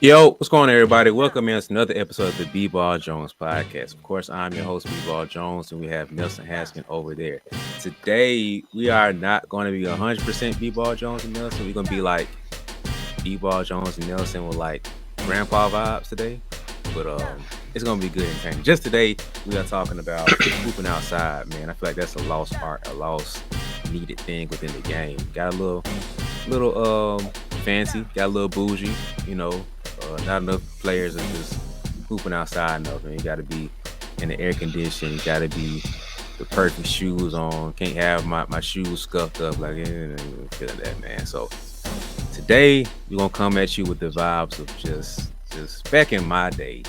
Yo, what's going on, everybody? Welcome in to another episode of the BeBall Jones podcast. Of course, I'm your host, BeBall Jones, and we have Nelson Haskin over there. Today, we are not going to be 100% BeBall Jones and Nelson. We're going to be like BeBall Jones and Nelson with like grandpa vibes today. But it's going to be good and entertaining. Just today, we are talking about hooping outside, man. I feel like that's a lost art, a lost needed thing within the game. Got a little fancy, got a little bougie, you know. Not enough players are just hooping outside enough, and you got to be in the air conditioning. You got to be the perfect shoes on. Can't have my shoes scuffed up like feeling that, man. So today we're gonna come at you with the vibes of just back in my day.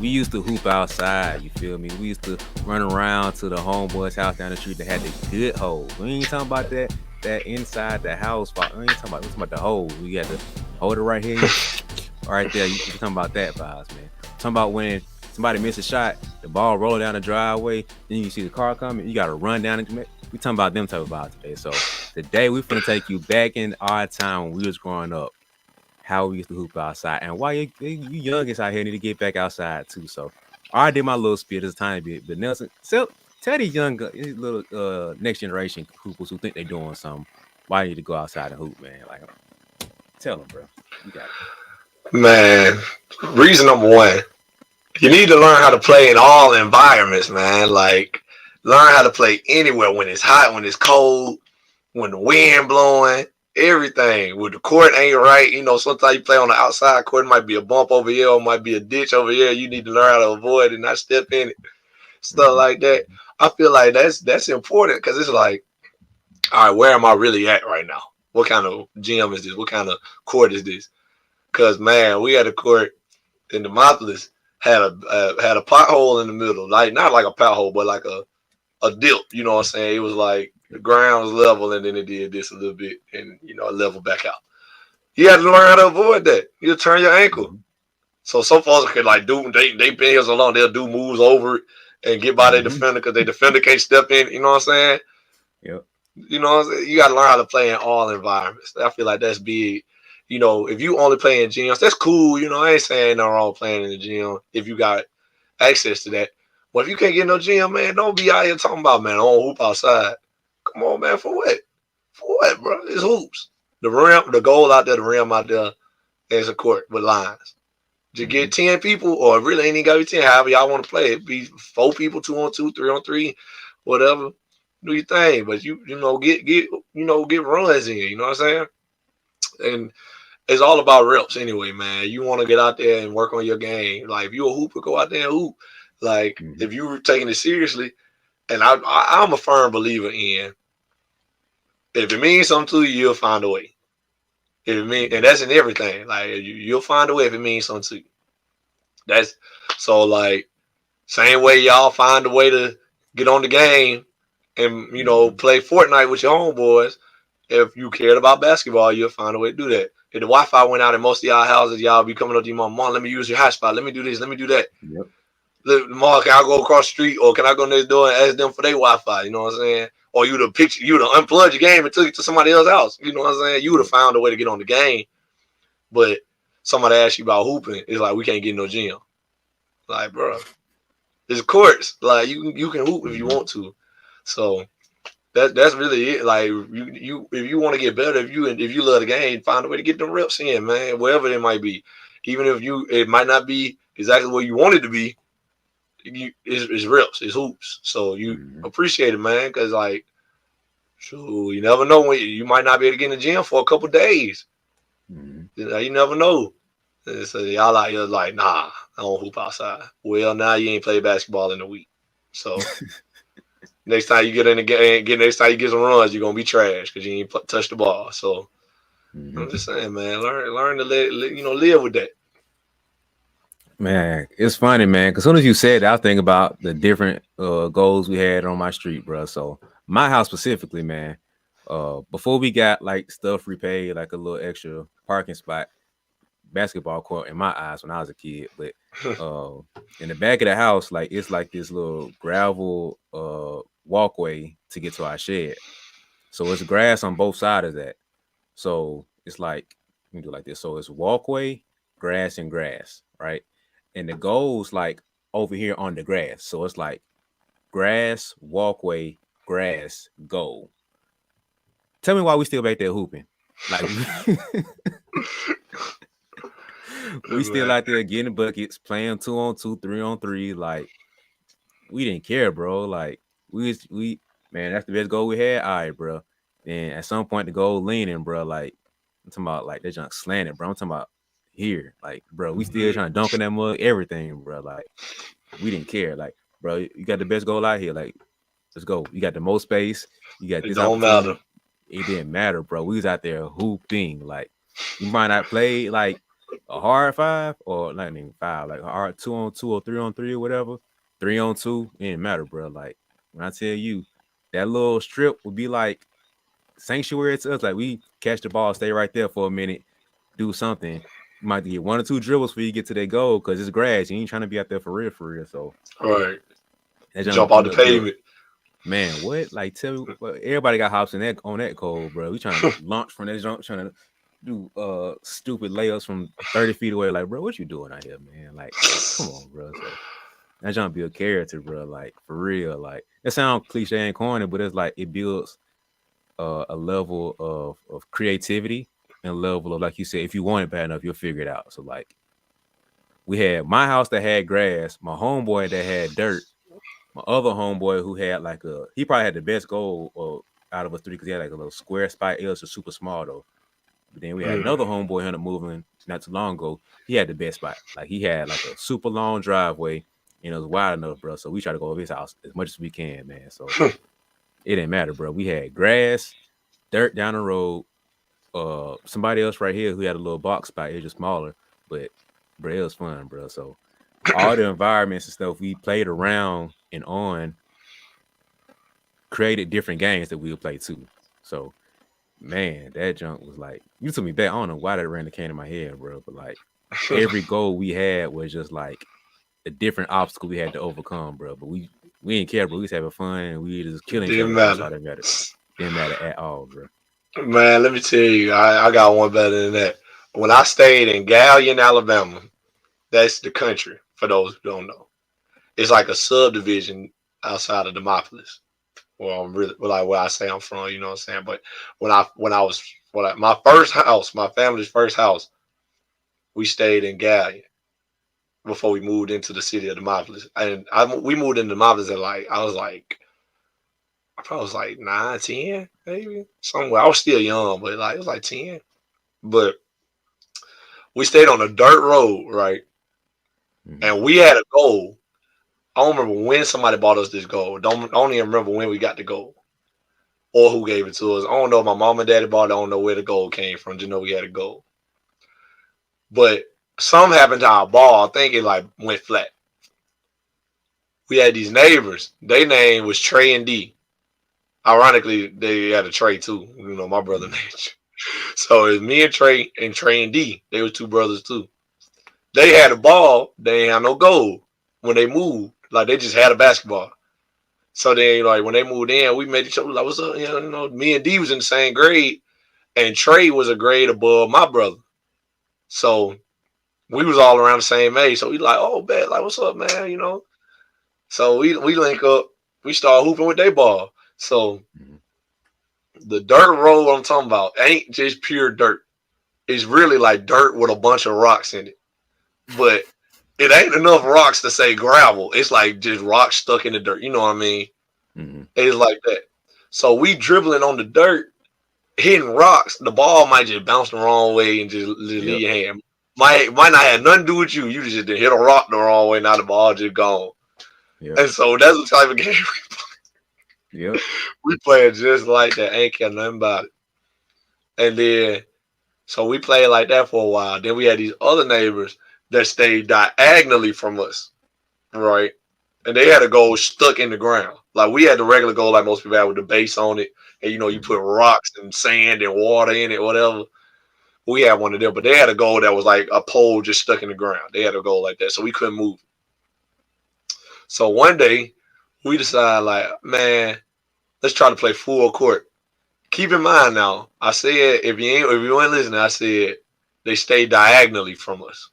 We used to hoop outside. You feel me? We used to run around to the homeboy's house down the street that had the good holes. We ain't talking about that inside the house. We ain't talking about the holes. We got to hold it right here. Right there, you're talking about that vibes, man. Talking about when somebody missed a shot, the ball roll down the driveway, then you see the car coming, you got to run down. We talking about them type of vibes today. So today we finna take you back in our time when we was growing up, how we used to hoop outside, and why you youngest out here need to get back outside too. So I already did my little spiel this tiny bit, but Nelson, tell these these little next generation hoopers who think they doing something, why you need to go outside and hoop, man. Like, tell them, bro. You got it. Man, reason number one, you need to learn how to play in all environments, man. Like, learn how to play anywhere when it's hot, when it's cold, when the wind blowing, everything. When the court ain't right, sometimes you play on the outside court, it might be a bump over here, or might be a ditch over here. You need to learn how to avoid it, not step in it, stuff like that. I feel like that's important because it's like, all right, where am I really at right now? What kind of gym is this? What kind of court is this? Because, man, we had a court in Demopolis, had a pothole in the middle. Like, not like a pothole, but like a dip, you know what I'm saying? It was like the ground was level, and then it did this a little bit, and, level back out. You had to learn how to avoid that. You'll turn your ankle. So some folks could, like, they been here so long, they'll do moves over it and get by their defender because their defender can't step in, you know what I'm saying? Yep. You know what I'm saying? You got to learn how to play in all environments. I feel like that's big. If you only play in gyms, that's cool. I ain't saying no wrong playing in the gym if you got access to that. But if you can't get no gym, man, don't be out here talking about, man, I don't hoop outside. Come on, man, for what? For what, bro? It's hoops. The goal out there, the rim out there is a court with lines. To get 10 people, or it really ain't even got to be 10, however y'all want to play. It be 4 people, 2-on-2, 3-on-3, whatever. Do your thing. But get runs in, you know what I'm saying? And it's all about reps anyway, man. You want to get out there and work on your game. Like, if you're a hooper, go out there and hoop. Like, if you're taking it seriously, and I'm a firm believer in, if it means something to you, you'll find a way. And that's in everything. Like, you'll find a way if it means something to you. That's so, like, same way y'all find a way to get on the game and, play Fortnite with your homeboys. If you cared about basketball, you'll find a way to do that. If the Wi-Fi went out in most of y'all houses, y'all be coming up to your mom, let me use your hotspot. Let me do this. Let me do that. Yep. Mom, can I go across the street, or can I go next door and ask them for their Wi-Fi? You know what I'm saying? Or you'd have unplugged your game and took it to somebody else's house. You know what I'm saying? You would have found a way to get on the game. But somebody asked you about hooping, it's like, we can't get no gym. Like, bro, there's courts. Like, you can hoop if you want to. So that's really it. Like, you if you want to get better, if you love the game, find a way to get them reps in, man. Wherever it might be, even if it might not be exactly where you want it to be. It's reps, it's hoops. So you appreciate it, man, because, like, sure, you never know when you might not be able to get in the gym for a couple of days. You never know. So y'all out here like, nah, I don't hoop outside. Well, now you ain't played basketball in a week. So next time you get in the game, next time you get some runs, you're gonna be trash because you ain't touch the ball. So I'm just saying, man, learn to live with that. Man, it's funny, man, because as soon as you said that, I think about the different goals we had on my street, bro. So my house specifically, man, before we got like stuff repaid, like a little extra parking spot, basketball court in my eyes when I was a kid. But in the back of the house, like, it's like this little gravel walkway to get to our shed. So it's grass on both sides of that. So it's like, let me do it like this. So it's walkway, grass and grass, right? And the goal's like over here on the grass. So it's like grass, walkway, grass, goal. Tell me why we still back there hooping. Like we still Man, out there getting buckets, playing 2-on-2, 3-on-3. Like we didn't care, bro. Like we man, that's the best goal we had. All right, bro. Then at some point the goal leaning, bro. Like I'm talking about like that junk slanted, bro. I'm talking about here, like, bro. We still trying to dunk in that mug, everything, bro. Like we didn't care. Like, bro, you got the best goal out here. Like, let's go. You got the most space. You got it this don't matter. opportunity. It didn't matter, bro. We was out there hooping. Like, we might not play like a hard five or not even five, like a hard 2-on-2 or 3-on-3 or whatever. 3-on-2, it didn't matter, bro. Like, when I tell you that little strip would be like sanctuary to us. Like, we catch the ball, stay right there for a minute, do something. You might get 1 or 2 dribbles before you get to that goal because it's grass. You ain't trying to be out there for real, for real. So, All right. that Jump jump out the built. pavement. Man, what? Like, tell me, well, everybody got hops in that on that code, bro. We trying to launch from that jump, trying to do stupid layups from 30 feet away. Like, bro, what you doing out here, man? Like, come on, bro. So that jump build character, bro. Like, for real. Like, it sounds cliche and corny, but it's like it builds a level of creativity and a level of, like you said, if you want it bad enough, you'll figure it out. So like, we had my house that had grass, my homeboy that had dirt, my other homeboy who had like he probably had the best goal out of us three because he had like a little square spot. It was super small though. But then we had Mm. another homeboy who ended up moving not too long ago. He had the best spot. Like he had like a super long driveway and it was wide enough, bro. So we try to go over his house as much as we can, man. So it didn't matter, bro. We had grass, dirt down the road. Somebody else right here who had a little box spot. It was just smaller, but bro, it was fun, bro. So all the environments and stuff we played around and on created different games that we would play too. So man, that junk was like you took me back. I don't know why that random came in my head, bro, but like every goal we had was just like a different obstacle we had to overcome, bro. But we didn't care, bro. We was having fun and we just killing each Didn't other. That's matter. all that mattered. Didn't matter at all, bro. Man, let me tell you, I got one better than that. When I stayed in Galion, Alabama, that's the country, for those who don't know. It's like a subdivision outside of Demopolis. Well, I'm really like where I say I'm from, you know what I'm saying? But when I was my first house, my family's first house, we stayed in Galion before we moved into the city of Demopolis. And we moved into Demopolis at like I probably was like 9, 10, maybe somewhere. I was still young, but like it was like 10. But we stayed on a dirt road, right? Mm-hmm. And we had a goal. I don't remember when somebody bought us this goal. Don't even remember when we got the goal or who gave it to us. I don't know if my mom and daddy bought it. I don't know where the goal came from. Just know we had a goal. But something happened to our ball. I think it like went flat. We had these neighbors. Their name was Trey and D. Ironically, they had a Trey too. You know, my brother Mm-hmm. named. So it's me and Trey and D. They were two brothers too. They had a ball. They ain't had no goal when they moved. Like they just had a basketball. So then, like when they moved in, we made each other like, "What's up?" You know, me and D was in the same grade, and Trey was a grade above my brother. So we was all around the same age. So we like, "Oh, bet, like, what's up, man?" You know. So we link up. We start hooping with their ball. So Mm-hmm. the dirt road I'm talking about ain't just pure dirt. It's really like dirt with a bunch of rocks in it. But it ain't enough rocks to say gravel. It's like just rocks stuck in the dirt. You know what I mean? Mm-hmm. It's like that. So we dribbling on the dirt, hitting rocks. The ball might just bounce the wrong way and just leave Yep. your hand. Might not have nothing to do with you. You just hit a rock the wrong way. Now the ball just gone. Yep. And so that's the type of game Yep. we playing just like that. Ain't care nothing about it. And then so we played like that for a while. Then we had these other neighbors that stayed diagonally from us, right? And they had a goal stuck in the ground. Like we had the regular goal, like most people had with the base on it, and you know you Mm-hmm. put rocks and sand and water in it, whatever. We had one of them, but they had a goal that was like a pole just stuck in the ground. They had a goal like that, so we couldn't move. So one day we decided, like, man, let's try to play full court. Keep in mind now, I said if you ain't listening, I said they stay diagonally from us.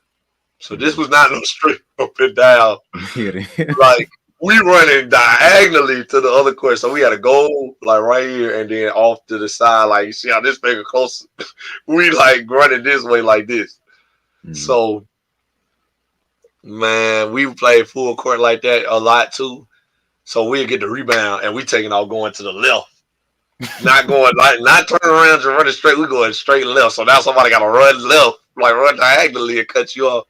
So this Mhm. was not no straight up and down. Yeah. Like we running diagonally to the other court. So we had to go like right here and then off to the side. Like you see how this finger close. We like running this way like this. Mhm. So man, we played full court like that a lot too. So we'll get the rebound and we taking off going to the left. Not going like not turning around and running straight. We going straight left. So now somebody gotta run left, like run diagonally and cut you off.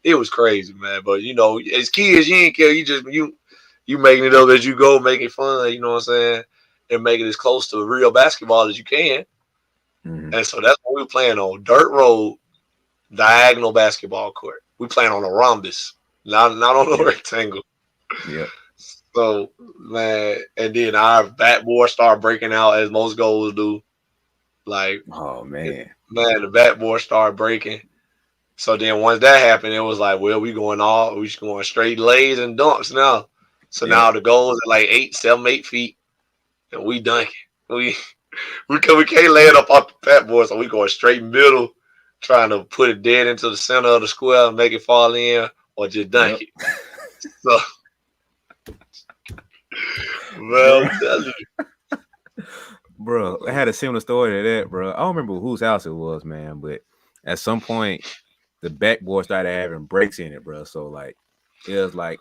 It was crazy, man. But you know, as kids, you ain't care. You making it up as you go, making fun. You know what I'm saying, and making it as close to real basketball as you can. Mhm. And so that's what we were playing on dirt road, diagonal basketball court. We playing on a rhombus, not on a Yep. rectangle. Yep. So man, and then our backboard started breaking out as most goals do. Like Oh man. man, the backboard started breaking. So then once that happened, it was like, well, we just going straight lays and dunks now. So Yep. now the goals are like 8, 7, 8 feet, and we dunking. We we can't lay it up off the fat board, so we going straight middle, trying to put it dead into the center of the square and make it fall in, or just dunk Yep. it. So, well, Bro. I'm telling Bro, I had a similar story to that, bro. I don't remember whose house it was, man, but at some point the backboard started having breaks in it, bro. So like it was like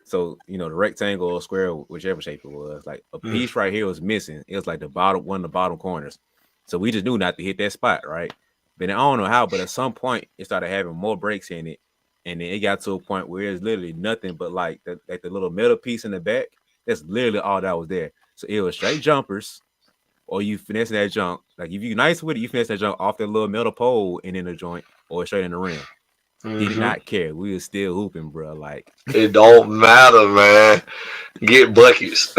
so the rectangle or square, whichever shape it was, like a you. piece right here was missing. It was like the bottom one of the bottom corners. So we just knew not to hit that spot, right? But I don't know how, but at some point it started having more breaks in it. And then it got to a point where it's literally nothing but like the little metal piece in the back. That's literally all that was there. So it was straight jumpers or you finesse that junk. Like if you nice with it, you finesse that junk off that little metal pole and in the joint or straight in the rim. Did Hmm. not care. We was still hooping, bro. Like It don't matter, man. Get buckets.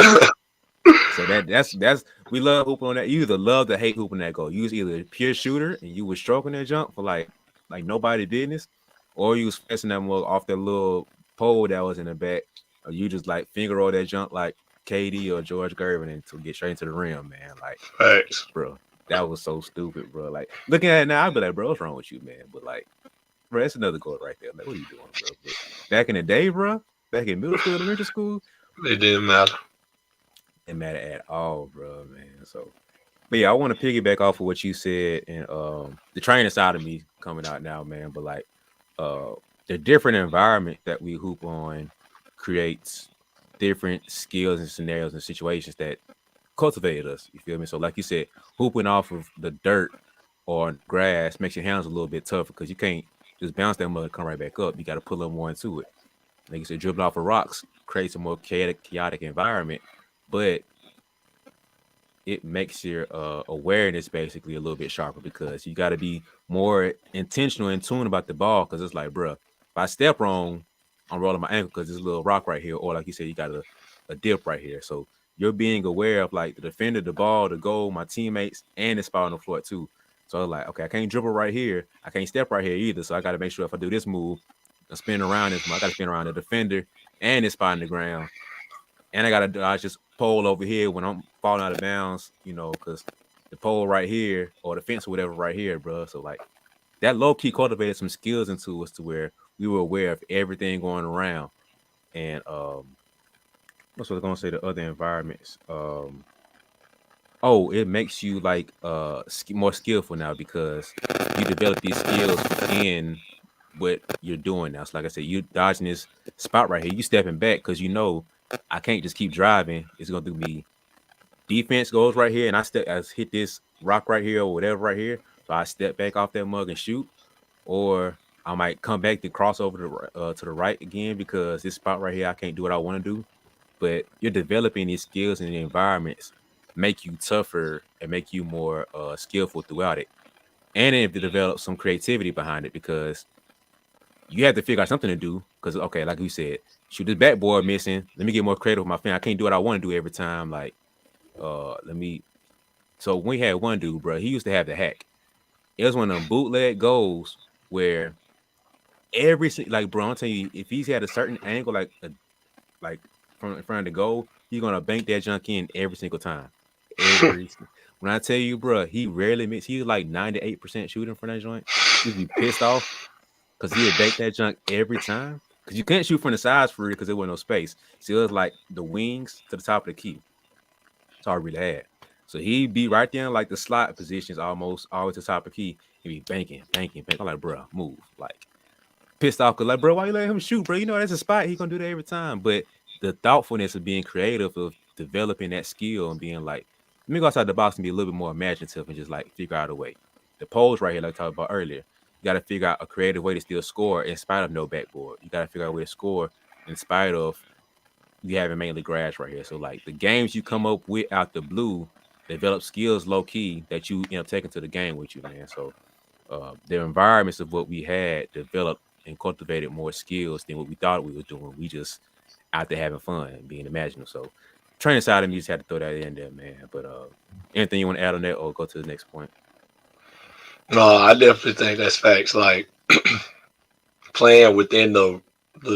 so that's we love hooping on that. You either love to hate hooping that goal. You was either a pure shooter and you was stroking that junk for like nobody business, or you was finessing that mug off that little pole that was in the back, or you just like finger roll that junk like KD or George Gervin and to get straight into the rim, man. Like Thanks. bro. That was so stupid, bro. Like looking at it now, I'd be like, bro, what's wrong with you, man? But like, bro, that's another goal right there. Like, what are you doing, bro? But back in the day, bro, back in middle school, elementary school, It didn't matter. it matter at all, bro, man. So, but yeah, I want to piggyback off of what you said and the training side of me coming out now, man. But like, uh, the different environment that we hoop on creates different skills and scenarios and situations that cultivated us. You feel me? So, like you said, hooping off of the dirt or grass makes your hands a little bit tougher because you can't just bounce that mud and come right back up. You got to put a little more into it. Like you said, dribbling off of rocks creates a more chaotic environment, but it makes your awareness basically a little bit sharper because you got to be more intentional and tuned about the ball because it's like, bro, if I step wrong, I'm rolling my ankle because there's a little rock right here, or like you said, you got a dip right here. So you're being aware of like the defender, the ball, the goal, my teammates, and the spot on the floor too. So it's like, okay, I can't dribble right here, I can't step right here either. So I got to make sure if I do this move, I spin around this, I got to spin around the defender and this spot in the ground and I gotta dodge this pole over here when I'm falling out of bounds, because the pole right here or the fence or whatever right here, bro. So like that low key cultivated some skills into us to where we were aware of everything going around. And what's what I was gonna say? The other environments. Oh, it makes you like more skillful now because you develop these skills within what you're doing now. So like I said, you dodging this spot right here, you stepping back because I can't just keep driving. It's gonna do me defense goes right here, and I hit this rock right here or whatever right here. So I step back off that mug and shoot, or I might come back to cross over to the right again because this spot right here I can't do what I want to do. But you're developing these skills in the environments make you tougher and make you more skillful throughout it, and then to develop some creativity behind it because you have to figure out something to do. Because okay, like you said, shoot this backboard missing. Let me get more creative with my fan. I can't do what I want to do every time. Like let me. So when we had one dude, bro, he used to have the hack. It was one of them bootleg goals where like, bro, I'm telling you, if he's had a certain angle, like from in front of the goal, he's gonna bank that junk in every single time. Every when I tell you, bro, he rarely missed. He was like 98% shooting from that joint. You'd be pissed off because he'd bait that junk every time. Because you couldn't shoot from the sides for real because there was no space. So it was like the wings to the top of the key. That's all I really had. So he'd be right there in like the slot positions almost always to the top of the key. He'd be banking, banking, banking. I'm like, bro, move. Like, pissed off because, like, bro, why you letting him shoot, bro? You know, that's a spot. He going to do that every time. But the thoughtfulness of being creative, of developing that skill and being like, let me go outside the box and be a little bit more imaginative and just like figure out a way. The poles right here, like I talked about earlier, you got to figure out a creative way to still score in spite of no backboard. You got to figure out a way to score in spite of you having mainly grass right here. So like the games you come up with out the blue develop skills low key that you end up taking to the game with you, man. So the environments of what we had developed and cultivated more skills than what we thought we was doing. We just out there having fun and being imaginative. So training side of me just had to throw that in there, man. But anything you want to add on that or go to the next point? No, I definitely think that's facts. Like playing within the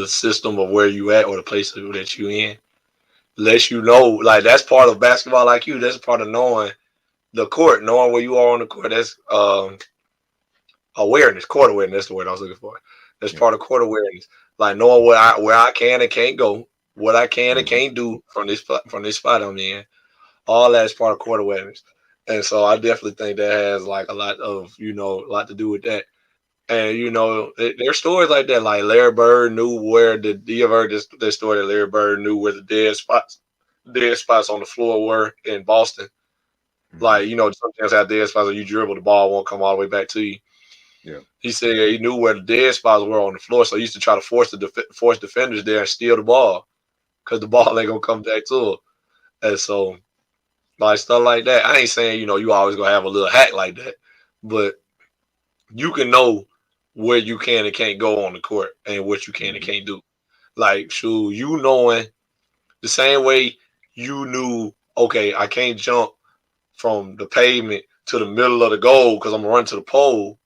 system of where you at or the place that you in lets you know, like that's part of basketball. Like you, that's part of knowing the court, knowing where you are on the court. That's awareness, court awareness. That's the word I was looking for. That's Yeah. part of court awareness. Like knowing where I can and can't go, what I can and Mm-hmm. can't do from this spot I'm in. All that is part of court awareness. And so I definitely think that has like a lot of, a lot to do with that. And there's stories like that. Like Larry Bird knew where you ever heard this story that Larry Bird knew where the dead spots on the floor were in Boston. Mm-hmm. Like, sometimes have dead spots where you dribble, the ball won't come all the way back to you. Yeah. He said he knew where the dead spots were on the floor, so he used to try to force defenders there and steal the ball because the ball ain't gonna come back to him. And so, like stuff like that. I ain't saying you always gonna have a little hack like that, but you can know where you can and can't go on the court and what you can and Mm-hmm. can't do. Like, shoot, knowing the same way you knew, okay, I can't jump from the pavement to the middle of the goal because I'm gonna run to the pole.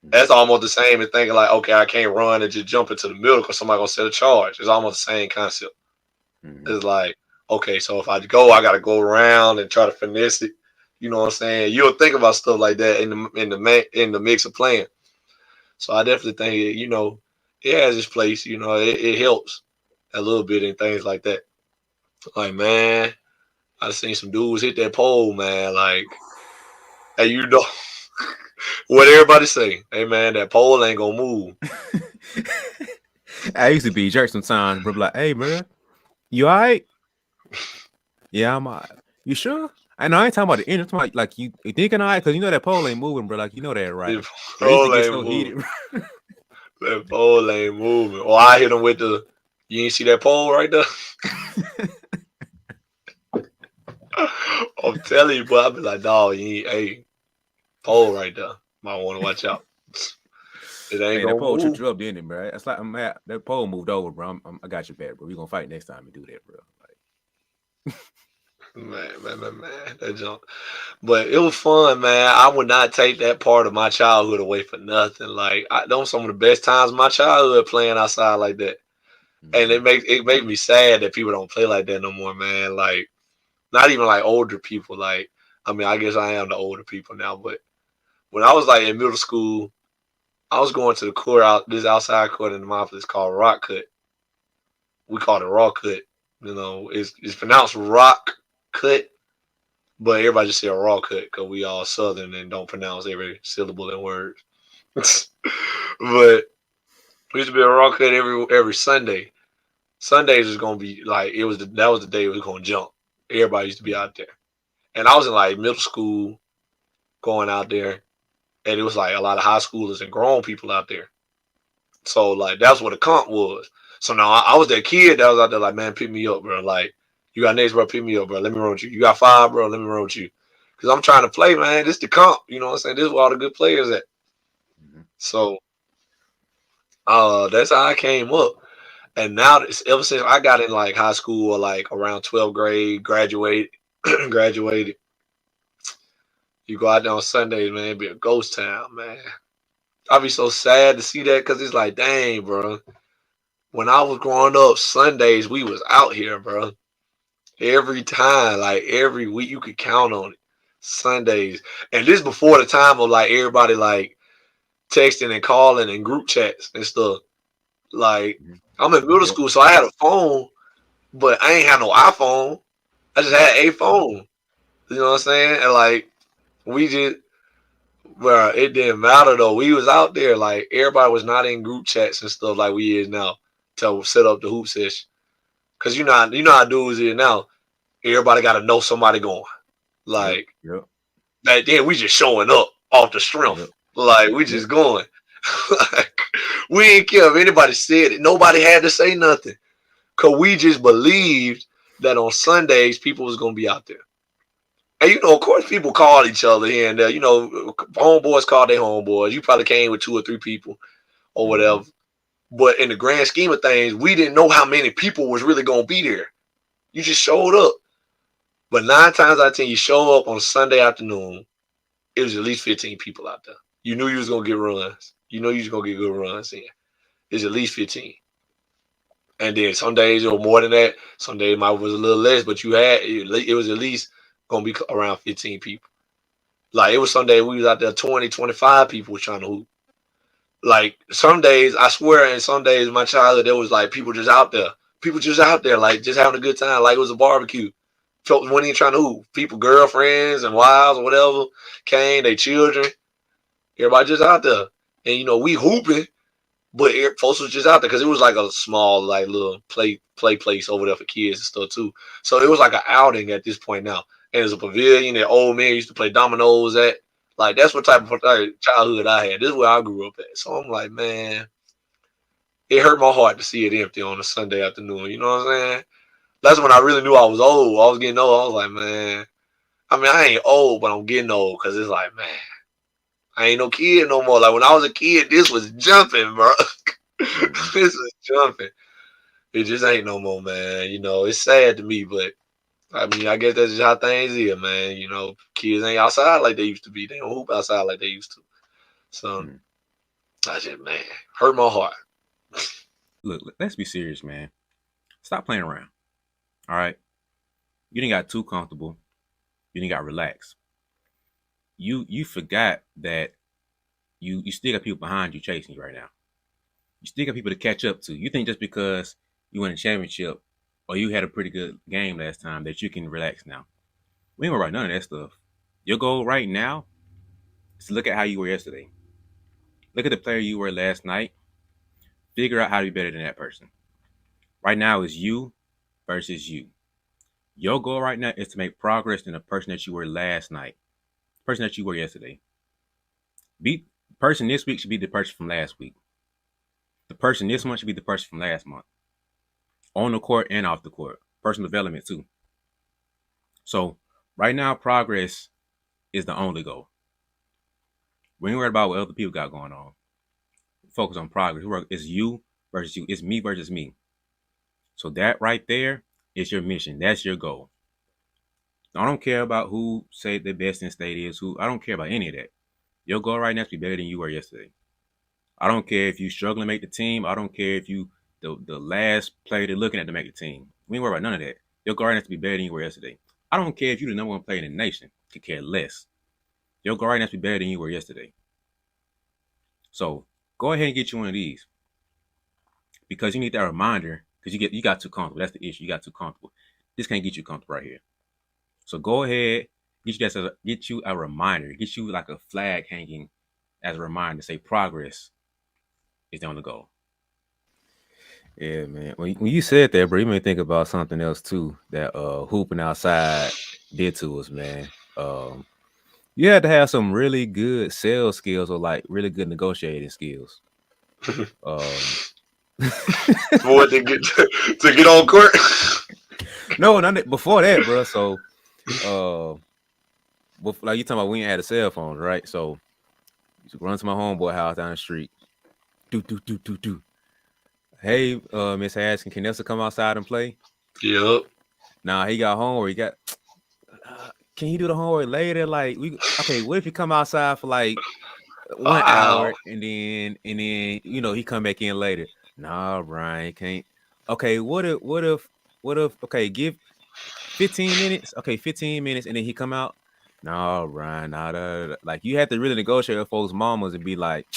Mm-hmm. That's almost the same as thinking like, okay, I can't run and just jump into the middle because somebody gonna set a charge. It's almost the same concept. Mm-hmm. It's like, okay, so if I go, I gotta go around and try to finesse it. You know what I'm saying? You'll think about stuff like that in the mix of playing. So I definitely think it has its place. It helps a little bit in things like that. Like man, I seen some dudes hit that pole, man. Like, hey, what everybody say? Hey man, that pole ain't gonna move. I used to be a jerk sometimes, bro. Like, hey, bro, you all right? Yeah, I'm all right. You sure? I know I ain't talking about the end. I'm talking about like you thinking all right because you know that pole ain't moving, bro. Like you know that, right? The Bro, I used to pole get ain't so moving. heated. Bro. That pole ain't moving. Or I hit him with the. You ain't see that pole right there? I'm telling you, but I be like, dog, hey, pole right there. Might want to watch out. It ain't Hey, that gonna pole tripped move. you up, didn't it, bro? That's like I'm mad. That pole moved over, bro. I got your back, bro. We gonna fight next time you do that, bro. Like, Man, that junk. But it was fun, man. I would not take that part of my childhood away for nothing. Like, those some of the best times of my childhood playing outside like that. And mm-hmm. it makes me sad that people don't play like that no more, man. Like, not even like older people. Like, I mean, I guess I am the older people now, but when I was like in middle school, I was going to the court this outside court in the office called Rock Cut. We called it Raw Cut. It's pronounced Rock Cut, but everybody just say Raw Cut because we all Southern and don't pronounce every syllable in words. But we used to be a Raw Cut every Sunday. Sundays is gonna be like that was the day we was gonna jump. Everybody used to be out there, and I was in like middle school going out there, and it was like a lot of high schoolers and grown people out there. So like that's what the comp was. So now I was that kid that was out there like, man, pick me up, bro. Like, you got next, bro, pick me up, bro. Let me run with you. You got five, bro. Let me run with you. Cause I'm trying to play, man. This the comp. You know what I'm saying? This is where all the good players at. Mm-hmm. So that's how I came up. And now ever since I got in like high school or like around 12th grade, graduated, you go out there on Sundays, man, it'd be a ghost town, man. I'd be so sad to see that because it's like, dang, bro. When I was growing up, Sundays we was out here, bro. Every time, like every week, you could count on it. Sundays, and this before the time of like everybody like texting and calling and group chats and stuff. Like Mhm. I'm in middle Yep. school, so I had a phone, but I ain't had no iPhone. I just had a phone. You know what I'm saying? And like we just, bro, it didn't matter though. We was out there, like everybody was not in group chats and stuff like we is now to set up the hoop session. Cause you know how dudes is now. Everybody got to know somebody going. Yep. Like Yep. back then, we just showing up off the strength. Yep. Like we Yep. just going. Like we ain't care if anybody said it. Nobody had to say nothing. Cause we just believed that on Sundays people was gonna be out there. And you know, of course, people call each other here and there. You know, homeboys call their homeboys. You probably came with 2 or 3 people or Mm-hmm. whatever. But in the grand scheme of things, we didn't know how many people was really gonna be there. You just showed up. But 9 times out of 10, you show up on a Sunday afternoon, it was at least 15 people out there. You knew you was gonna get runs. You know you was gonna get good runs in. It's at least 15. And then some days it was more than that. Some days might was a little less, but it was at least gonna be around 15 people. Like it was some days we was out there 20, 25 people was trying to hoop. Like some days, I swear, in some days in my childhood, there was like people just out there. People just out there, like just having a good time, like it was a barbecue. Folks weren't even trying to hoop. People, girlfriends and wives or whatever, came, they children, everybody just out there. And you know, we hooping, but folks was just out there because it was like a small, like little play place over there for kids and stuff too. So it was like an outing at this point now. And there's a pavilion that old men used to play dominoes at. Like that's what type of childhood I had. This is where I grew up at. So I'm like, man, it hurt my heart to see it empty on a Sunday afternoon. You know what I'm saying? That's when I really knew I was old. I was getting old. I was like, man. I mean, I ain't old, but I'm getting old because it's like, man, I ain't no kid no more. Like when I was a kid, this was jumping, bro. Mm-hmm. This was jumping. It just ain't no more, man. You know, it's sad to me, but I mean, I guess that's just how things is, man. You know, kids ain't outside like they used to be. They don't hoop outside like they used to. So Mm. I just, man, hurt my heart. Look, let's be serious, man. Stop playing around. All right. You didn't got too comfortable. You didn't got relaxed. You forgot that you still got people behind you chasing you right now. You still got people to catch up to. You think just because you won a championship or you had a pretty good game last time that you can relax now. We ain't worried about none of that stuff. Your goal right now is to look at how you were yesterday. Look at the player you were last night. Figure out how to be better than that person. Right now is you versus you. Your goal right now is to make progress in the person that you were last night, the person that you were yesterday. Be the person this week should be the person from last week. The person this month should be the person from last month. On the court and off the court. Personal development too. So right now, progress is the only goal. We ain't worried about what other people got going on. Focus on progress. It's you versus you. It's me versus me. So that right there is your mission. That's your goal. I don't care about who say the best in state is. Who I don't care about any of that. Your goal right now is to be better than you were yesterday. I don't care if you struggling to make the team. I don't care if you the last player they're looking at to make the team. We ain't worried about none of that. Your goal right now is to be better than you were yesterday. I don't care if you're the number one player in the nation. Could care less. Your goal right now is to be better than you were yesterday. So go ahead and get you one of these because you need that reminder because you got too comfortable. That's the issue. You got too comfortable. This can't get you comfortable right here. So go ahead, get you a reminder, get you like a flag hanging as a reminder to say progress is on the goal. Yeah, man. When you said that, bro, you made me think about something else too that hooping outside did to us, man. You had to have some really good sales skills or like really good negotiating skills. Um, For what they get to get on court. no, before that, bro. So, uh, like you talking about, we ain't had a cell phone, right? So, you run to my homeboy house down the street. Do do do do do. Hey, Miss Haskins, can Nelson come outside and play? Yep. Nah, he got homework. He got. Can he do the homework later? Like okay, what if you come outside for like 1 hour Wow. and then he come back in later? Nah, Brian can't. Okay, what if okay, give 15 minutes. Okay, 15 minutes and then he come out. Nah, Brian, nah, like you have to really negotiate with folks' mamas and be like,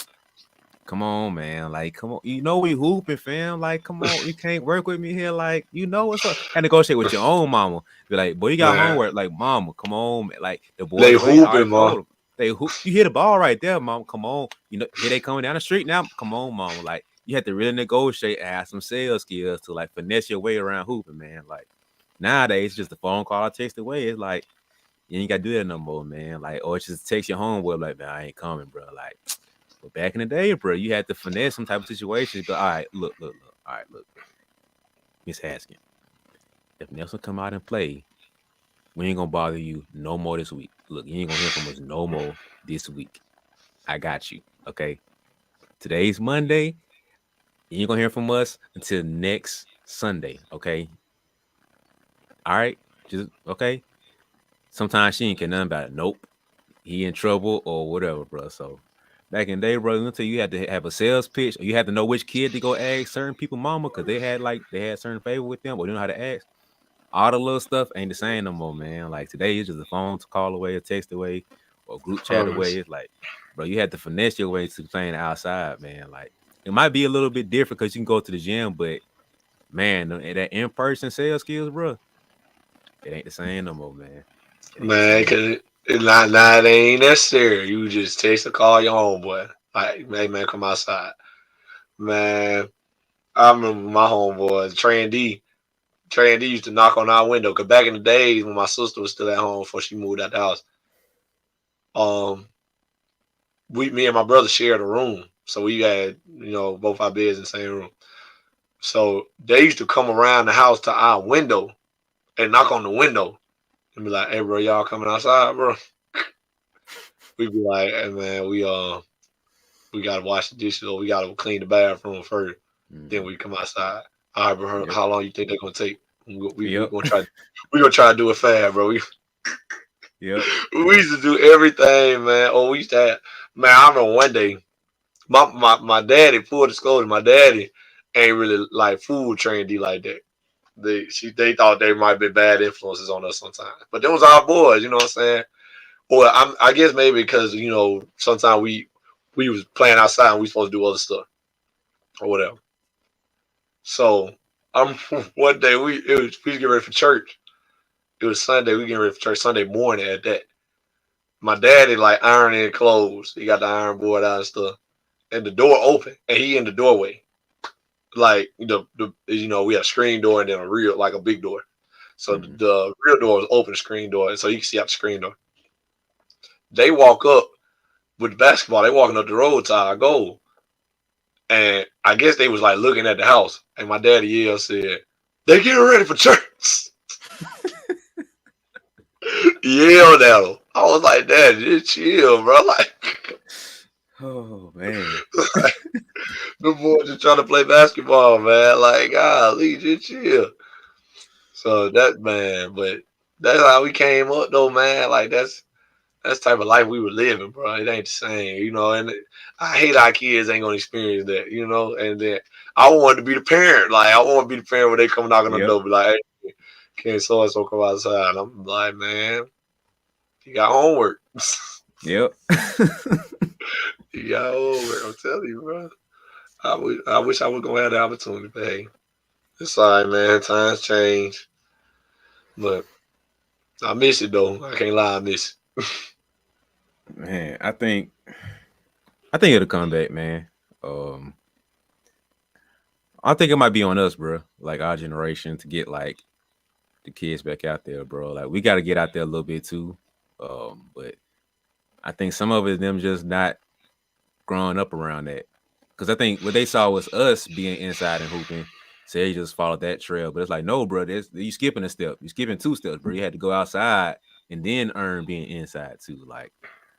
come on, man. Like, come on. You know we hooping, fam. Like, come on. You can't work with me here. Like, you know what's up. And negotiate with your own mama. Be like, boy, you got Man, homework. Like, mama, come on, man. Like, the they boys waiting. I already hooping, man. told them. They hoop. You hear the ball right there, mama. Come on. You know, here they coming down the street now. Come on, mama. Like, you have to really negotiate and have some sales skills to like finesse your way around hooping, man. Like, nowadays, it's just a phone call or text away. It's like, you ain't got to do that no more, man. Like, or it's just text your homeboy, like, man, I ain't coming, bro. Like, but back in the day, bro, you had to finesse some type of situation. But all right, look. All right, look, Miss Haskin. If Nelson come out and play, we ain't gonna bother you no more this week. Look, you ain't gonna hear from us no more this week. I got you. Okay. Today's Monday. You ain't gonna hear from us until next Sunday. Okay. All right. Just okay. Sometimes she ain't care nothing about it. Nope. He in trouble or whatever, bro. So back in the day, bro, until you had to have a sales pitch, or you had to know which kid to go ask certain people mama because they had certain favor with them, or they know how to ask. All the little stuff ain't the same no more, man. Like today, it's just a phone call away, a text away, or group chat away. Promise. It's like, bro, you had to finesse your way to playing outside, man. Like it might be a little bit different because you can go to the gym, but man, that in person sales skills, bro, it ain't the same no more, man. It ain't the Man, same. cause it not now it ain't necessary. You just text or call your homeboy. Like, hey man, come outside. Man, I remember my homeboy, Trey and D. Trey and D used to knock on our window. Cause back in the days when my sister was still at home before she moved out the house, um, me and my brother shared a room. So we had, both our beds in the same room. So they used to come around the house to our window and knock on the window and be like, "Hey, bro, y'all coming outside, bro?" We'd be like, "Hey, man, we gotta wash the dishes or we gotta clean the bathroom first. Then Mm-hmm. we come outside. All right, bro, Yep. how long you think they're gonna take? We Yep. gonna try. We gonna try to do it fast, bro. Yep. We used to do everything, man. Oh, we used to have, man. I remember one day, my daddy, full disclosure, my daddy ain't really like food trendy like that. They thought they might be bad influences on us sometimes, but them was our boys, you know what I'm saying? Or I guess maybe because sometimes we was playing outside and we supposed to do other stuff or whatever. So I'm one day we was getting ready for church. It was Sunday. We getting ready for church Sunday morning at that. My daddy like ironing clothes. He got the iron board out and stuff, and the door open, and he in the doorway. Like we had a screen door and then a real like a big door. So Mm-hmm. the real door was open, the screen door, and so you can see out the screen door. They walk up with the basketball. They walking up the road to our goal, and I guess they was like looking at the house. And my daddy said, "They getting ready for church." Yelled at him. I was like, "Dad, just chill, bro." Oh man. Like the boy just trying to play basketball, man. Like, golly, just chill. So that man, but that's how we came up though, man. Like that's the type of life we were living, bro. It ain't the same, and I hate our kids ain't gonna experience that. And then I wanted to be the parent. Like I want to be the parent when they come knocking on the Yep. door, be like, "Hey, can so and so come outside?" I'm like, "Man, you got homework. Yep. You got homework." I'm telling you, bro. I wish I was gonna have the opportunity, but hey, it's all right, man. Times change, but I miss it though. I can't lie, I miss Man, I think it'll come back, man. Um, I think it might be on us, bro. Like our generation to get like the kids back out there, bro. Like we got to get out there a little bit too. But I think some of it them just not growing up around that. Because I think what they saw was us being inside and hooping. So they just followed that trail. But it's like, no, bro, you skipping a step. You skipping two steps, bro. You had to go outside and then earn being inside too. Like,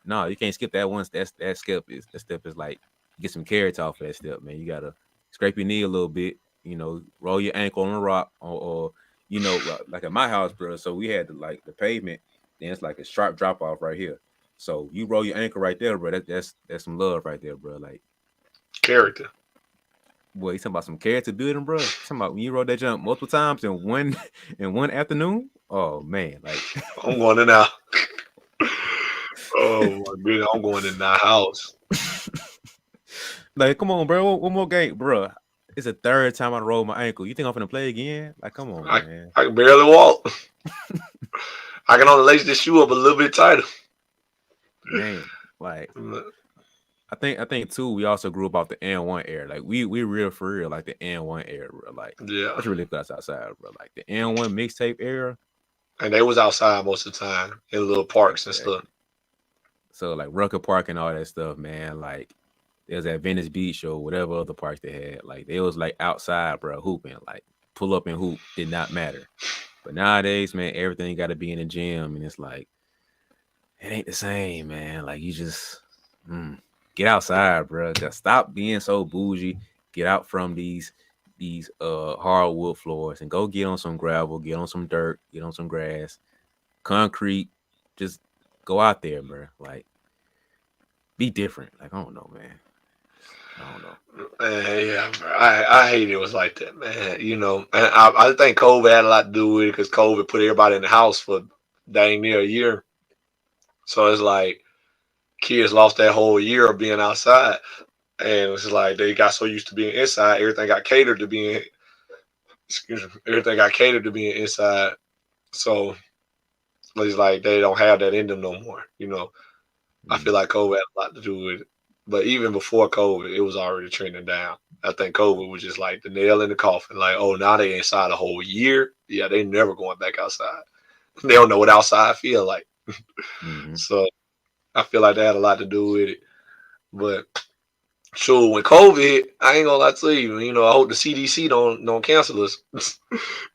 no, you can't skip that once. That step is like get some carrots off of that step, man. You gotta scrape your knee a little bit, roll your ankle on a rock, or like at my house, bro. So we had the pavement, then it's like a sharp drop off right here. So you roll your ankle right there, bro. That's some love right there, bro. Like, character. boy, you talking about some character building, bro? You talking about when you rode that jump multiple times in one in one afternoon? Oh man, like, I'm going in now. Oh my goodness, I'm going in the house. Like, come on, bro. One more game, bro. It's the third time I rolled my ankle. You think I'm gonna play again? Like, come on, I man. I can barely walk. I can only lace this shoe up a little bit tighter. Man, like I think too. We also grew up off the N1 era. Like we real for real. Like the N1 era, bro. Like Yeah, what's really class outside, bro? Like the N1 mixtape era. and they was outside most of the time in little parks and stuff. Exactly. So like Rucker Park and all that stuff, man. Like there's at Venice Beach or whatever other parks they had. Like they was like outside, bro, hooping. Like pull up and hoop did not matter. But nowadays, man, everything got to be in the gym, and it's like it ain't the same, man. Like you just get outside, bro. Just stop being so bougie. Get out from these hardwood floors and go get on some gravel, get on some dirt, get on some grass, concrete. Just go out there, bro. Like be different. Like I don't know, man. I don't know. Yeah, bro. I hate it was like that, man. And I think COVID had a lot to do with it because COVID put everybody in the house for dang near a year. So it's like kids lost that whole year of being outside. And it's like they got so used to being inside, everything got catered to being everything got catered to being inside. So it's like they don't have that in them no more. I feel like COVID had a lot to do with it. But even before COVID, it was already trending down. I think COVID was just like the nail in the coffin. Like, oh, now they inside a whole year. Yeah, they never going back outside. They don't know what outside feel like. Mm-hmm. So I feel like that had a lot to do with it. But sure, when COVID hit, I ain't gonna lie to you. I hope the CDC don't cancel us.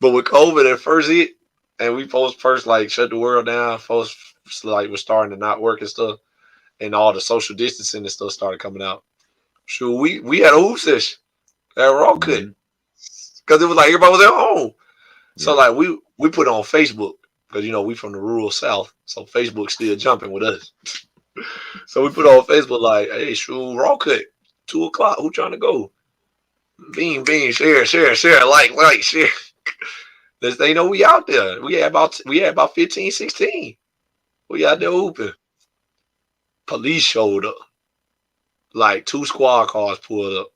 But with COVID at first hit, and we first like shut the world down, folks like was starting to not work and stuff, and all the social distancing and stuff started coming out. Sure, we had a hoop session at Raw Cut Mm-hmm. because it was like everybody was at home. So Yep. like we put it on Facebook because we from the rural South, so Facebook still jumping with us. So we put on Facebook like, hey, sure, Raw Cut, 2 o'clock. Who trying to go? Beam, share, like, share. They know we out there. We had about 15, 16. We out there hooping. Police showed up. Like 2 squad cars pulled up.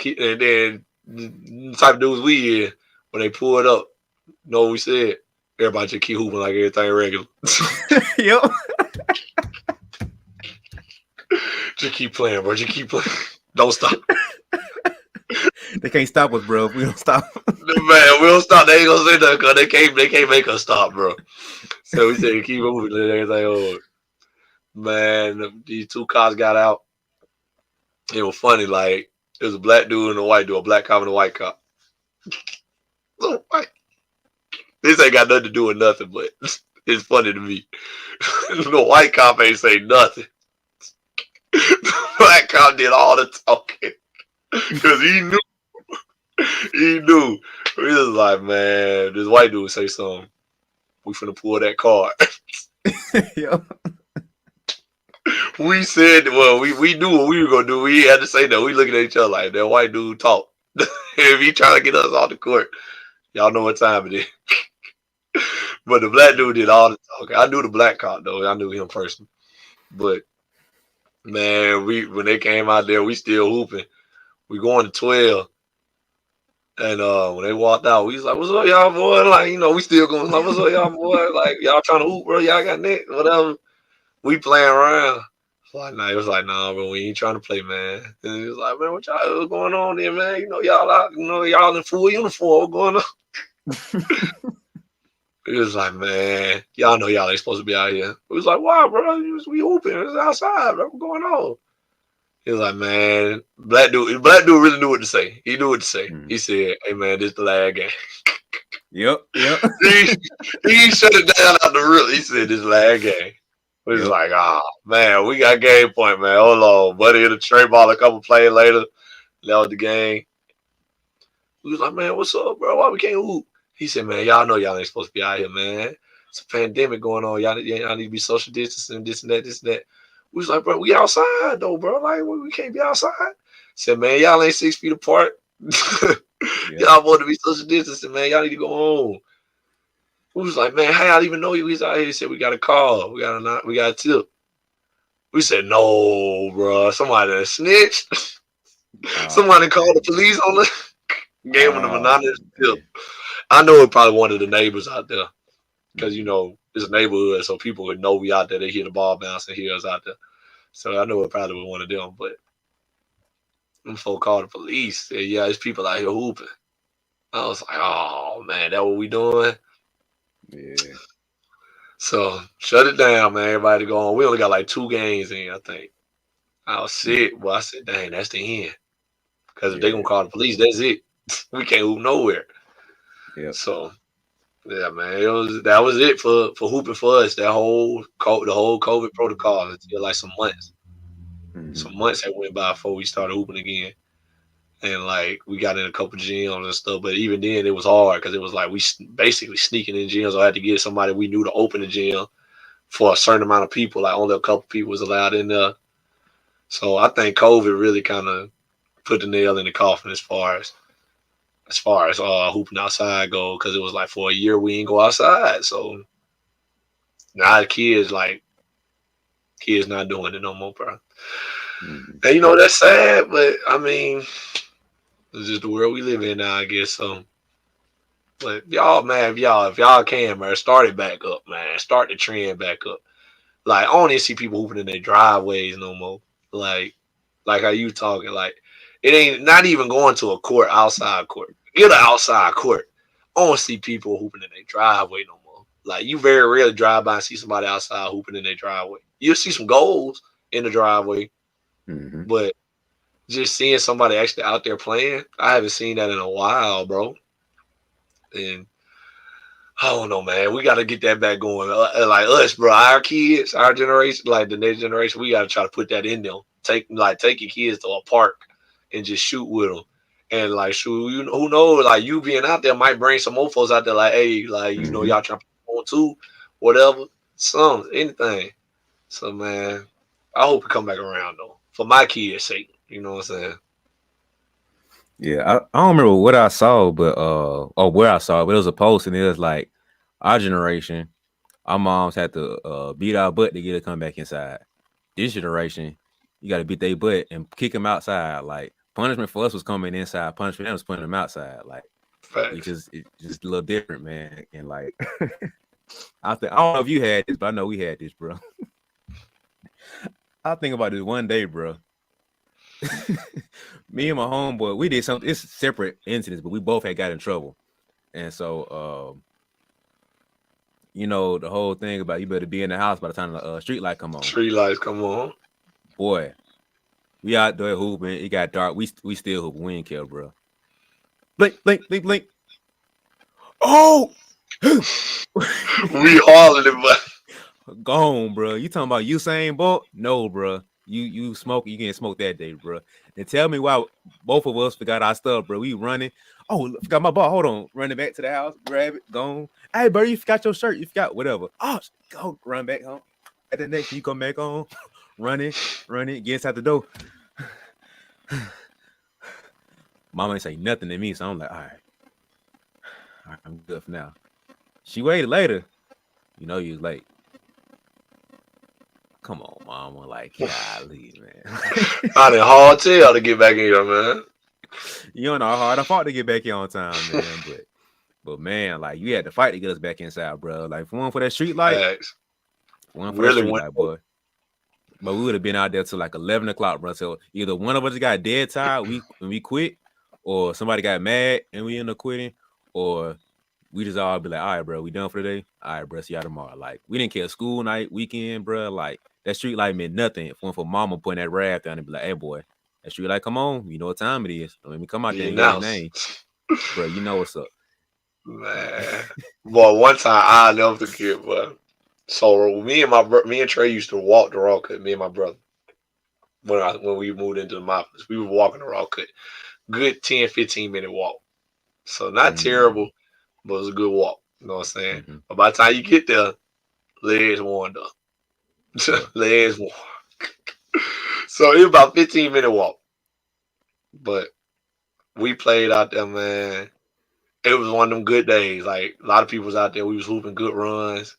And then the type of dudes we in, when they pulled up, know what we said? Everybody just keep hooping like everything regular. Yep. Just keep playing, bro. Just keep playing. Don't stop. They can't stop us, bro. If we don't stop. Man, we don't stop. They ain't gonna say nothing because they can't make us stop, bro. So we said keep moving and everything over. Man, these 2 cars got out. It was funny, like it was a black dude and a white dude, a black cop and a white cop. This ain't got nothing to do with nothing, but it's funny to me. The white cop ain't say nothing. The black cop did all the talking because he knew. He knew. He was like, man, this white dude say something. We finna pull that card. Yep. We said, well, we knew what we were gonna do. We had to say that. We looking at each other like that white dude talk. If he trying to get us off the court, y'all know what time it is. But the black dude did all the talking. I knew the black cop though. I knew him personally. But man, when they came out there, we still hooping. We going to 12. And when they walked out, we was like, "What's up, y'all, boy?" Like, we still going like, "What's up, y'all, boy?" Like, y'all trying to hoop, bro? Y'all got net, whatever. We playing around. It was like, nah, bro, we ain't trying to play, man. And he was like, man, what y'all going on there, man? Y'all out, y'all in full uniform. What's going on? He was like, man, y'all know y'all ain't supposed to be out here. We was like, why, bro? We hooping. It's outside, bro. What's going on? He was like, man, black dude really knew what to say. He knew what to say. He said, hey, man, this the last game. Yep. he shut it down out the real. He said, this last game. We was like, man, we got game point, man. Hold on. Buddy hit a tray ball a couple plays later. That was the game. We was like, man, what's up, bro? Why we can't hoop? He said, man, y'all know y'all ain't supposed to be out here, man. It's a pandemic going on. Y'all need to be social distancing, this and that, this and that. We was like, bro, we outside, though, bro. Like, we can't be outside. He said, man, y'all ain't 6 feet apart. Y'all want to be social distancing, man. Y'all need to go home. We was like, man, how y'all even know you was out here? He said, we got a call. We got a tip. We said, no, bro. Somebody that snitched. Somebody called the man. police on the gave him the Oh anonymous tip. man. I know it probably one of the neighbors out there because Mhm. it's a neighborhood, so people would know we out there. They hear the ball bounce and hear us out there. So I know it probably was one of them. But them folk called the police. Said, yeah, there's people out here hooping. I was like, oh man, that what we doing? Yeah. So shut it down, man. Everybody go on. We only got like 2 games in, I think. I was Mm. sick. Well, I said, dang, that's the end. Because if they gonna Yeah. call the police, that's it. We can't hoop nowhere. Yep. So yeah, man, that was it for hooping for us. The whole COVID protocol until like Hmm. some months that went by before we started hooping again. And like we got in a couple gyms and stuff, but even then it was hard because it was like basically sneaking in gyms. I had to get somebody we knew to open the gym for a certain amount of people. Like only a couple people was allowed in there. So I think COVID really kind of put the nail in the coffin as far as hooping outside go because it was like for a year we didn't go outside. So now the kids not doing it no more, bro. Hmm. And that's sad, but I mean it's just the world we live in now, I guess. So, but y'all, man, if y'all can, man, start it back up, man. Start the trend back up. Like I don't even see people hooping in their driveways no more. Like, like how you talking? Like it ain't not even going to a court, outside court. Get an outside court. I don't see people hooping in their driveway no more. Like you very rarely drive by and see somebody outside hooping in their driveway. You'll see some goals in the driveway, Hmm. but just seeing somebody actually out there playing, I haven't seen that in a while, bro. And I don't know, man. We got to get that back going. Like us, bro. Our kids, our generation, like the next generation, we got to try to put that in them. Take your kids to a park and just shoot with them. And like shoot, who knows? Like you being out there might bring some mofos out there. Like hey, like Hmm. y'all trying to play on too, whatever, some anything. So man, I hope it come back around though, for my kids' sake. You know what I'm saying? Yeah. I don't remember what I saw, but or where I saw it, but it was a post and it was like our generation, our moms had to beat our butt to get to come back inside. This generation, you got to beat their butt and kick them outside. Like punishment for us was coming inside. Punishment for them was putting them outside. Like Facts. it's just a little different, man. And like I don't know if you had this, but I know we had this, bro. I think about this one day, bro. Me and my homeboy, we did something. It's separate incidents, but we both had got in trouble. And so, the whole thing about you better be in the house by the time the street light come on. Street lights, come on. Boy, we out there hooping. It got dark. We still hooping. We ain't care, bro. Blink, blink, blink, blink. Oh, We hauling it, but gone, bro. You talking about Usain Bolt? No, bro. You smoke. You can't smoke that day, bro. And tell me why both of us forgot our stuff, bro. We running. Oh, forgot my ball. Hold on. Running back to the house. Grab it. Gone. Hey, bro, you forgot your shirt. You forgot whatever. Oh, go run back home. At the next, you come back on. running. Get inside the door. Mama ain't say nothing to me, so I'm like, all right, I'm good for now. She waited later. You know you was late. Come on, mama. Like, golly, man. I done hard tell to get back in here, man. You don't know how hard I fought to get back here on time, man. But man, like you had to fight to get us back inside, bro. Like for that street light, Facts. for that Really street went. light, boy. But we would have been out there till like 11 o'clock, bro. So either one of us got dead tired, we quit, or somebody got mad and we ended up quitting, or we just all be like, all right, bro, we done for the day. All right, bro, see y'all tomorrow. Like we didn't care school night, weekend, bro. Like that street light meant nothing. If one for mama putting that raft down and be like, hey boy, that street light, come on, you know what time it is. Don't let me come out there The and yell your announce. name, bro. You know what's up. Man. Boy, one time I'll never forget, but so me and Trey used to walk the raw cut, me and my brother. When we moved into the office, we were walking the raw cut. Good 10, 15 minute walk. So not Mm-hmm. terrible, but it was a good walk. You know what I'm saying? Mm-hmm. But by the time you get there, legs warmed up. Yep. Legs warm. So it was about 15-minute walk. But we played out there, man. It was one of them good days. Like a lot of people was out there. We was hooping good runs.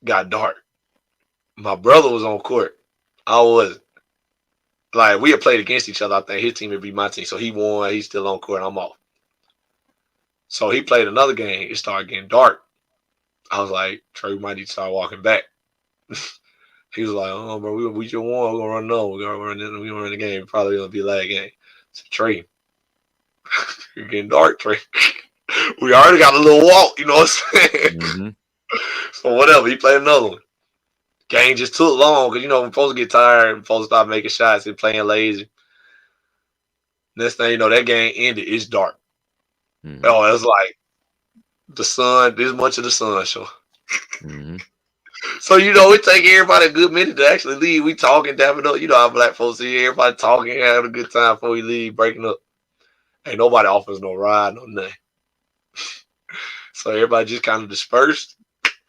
Got dark. My brother was on court. I wasn't. like we had played against each other. I think his team would be my team. So he won. He's still on court. I'm off. So he played another game. It started getting dark. I was like, Trey, we might need to start walking back. He was like, oh, bro, we just won. We're going to run no. We're going to run the game. Probably going to be a lag game. I said, Trey, you're getting dark, Trey. We already got a little walk, you know what I'm saying? Mm-hmm. So whatever. He played another one. Game just took long because, we're supposed to get tired and supposed to stop making shots and playing lazy. Next thing you know, that game ended. It's dark. Mm-hmm. Oh, it's like the sun, this much of the sun show. Mm-hmm. So, it take everybody a good minute to actually leave. We talking, dapping up. You know how black folks see everybody talking, having a good time before we leave, breaking up. Ain't nobody offers no ride, no nothing. So everybody just kind of dispersed.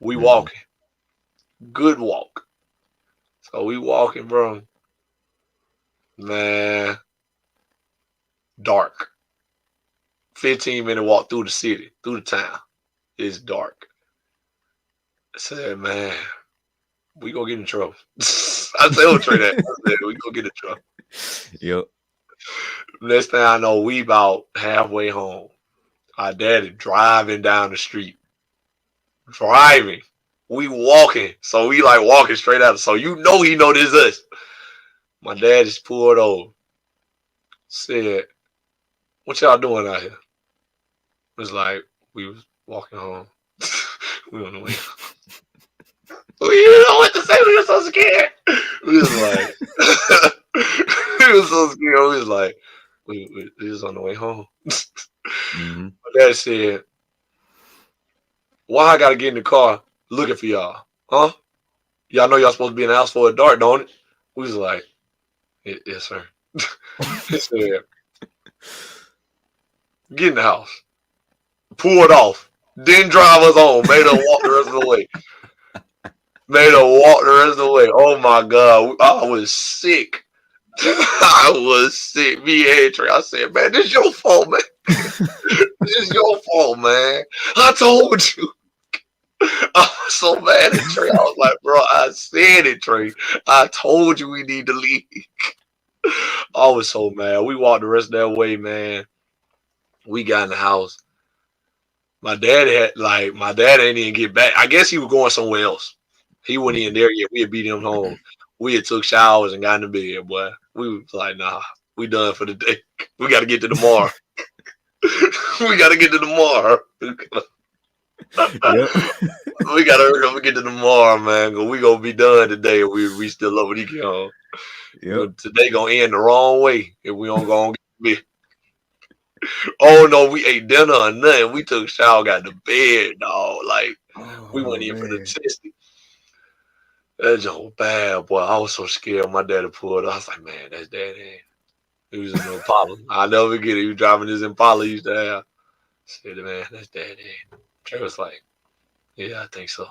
We walking. Good walk. So we walking, bro. Man. Dark. 15-minute walk through the city, through the town. It's dark. I said, man, we gonna get in trouble. I told Trey that. I said, we gonna get in trouble. Yep. Next thing I know, we about halfway home. Our daddy driving down the street. Driving. We walking. So we like walking straight out. So he know this is us. My dad just pulled over. Said, what y'all doing out here? It was like, we was walking home. We on the way. We didn't know what to say. We were so scared. We was like, we were so scared. We was like, we was on the way home. Mm-hmm. My dad said, why I gotta get in the car looking for y'all? Huh? Y'all know y'all supposed to be in the house for a dark, don't it? We was like, yes, sir. He said, get in the house. Pull it off. Didn't drive us home. Made her walk the rest of the way. Oh my God. I was sick. I was sick. Me and Trey. I said, man, this is your fault, man. This is your fault, man. I told you. I was so mad at Trey. I was like, bro, I said it, Trey. I told you we need to leave. I was so mad. We walked the rest of that way, man. We got in the house. My dad ain't even get back. I guess he was going somewhere else. He wasn't even there yet. We had beat him home. We had took showers and got in the bed, boy. We was like, nah, we done for the day. We got to get to tomorrow. We got to get to tomorrow. Yep. We got to hurry up and get to tomorrow, man. Cause we going to be done today. We still love when he get home. Yep. Today going to end the wrong way if we don't go on get bed. Oh, no, we ate dinner or nothing. We took a shower, got to bed, dog. Like, we went in for the testing. That's all bad, boy. I was so scared. My daddy pulled up. I was like, man, that's daddy. He was in an Impala. I'll never forget it. He was driving this Impala he used to have. I said, man, that's daddy. Trey was like, yeah, I think so.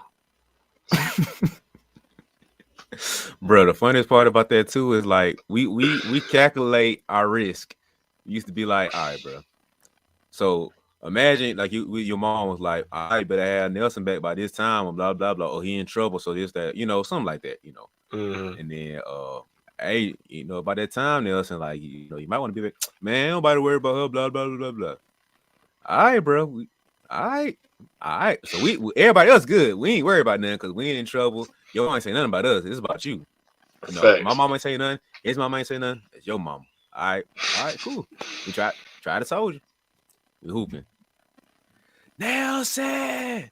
Bro, the funniest part about that too is like we calculate our risk. We used to be like, all right, bro. So imagine like your mom was like, all right, better have Nelson back by this time, or blah blah blah, or he in trouble, so this that, something like that, Mm-hmm. And then hey, by that time, Nelson, like, you might want to be like, man, nobody worry about her, blah blah blah blah. All right, bro. All right. So we everybody else good. We ain't worried about nothing because we ain't in trouble. Your mom ain't say nothing about us. It's about you. My mom ain't say nothing. His mom ain't say nothing. It's your mom. All right, cool. We try to told you. We hooping. Nelson.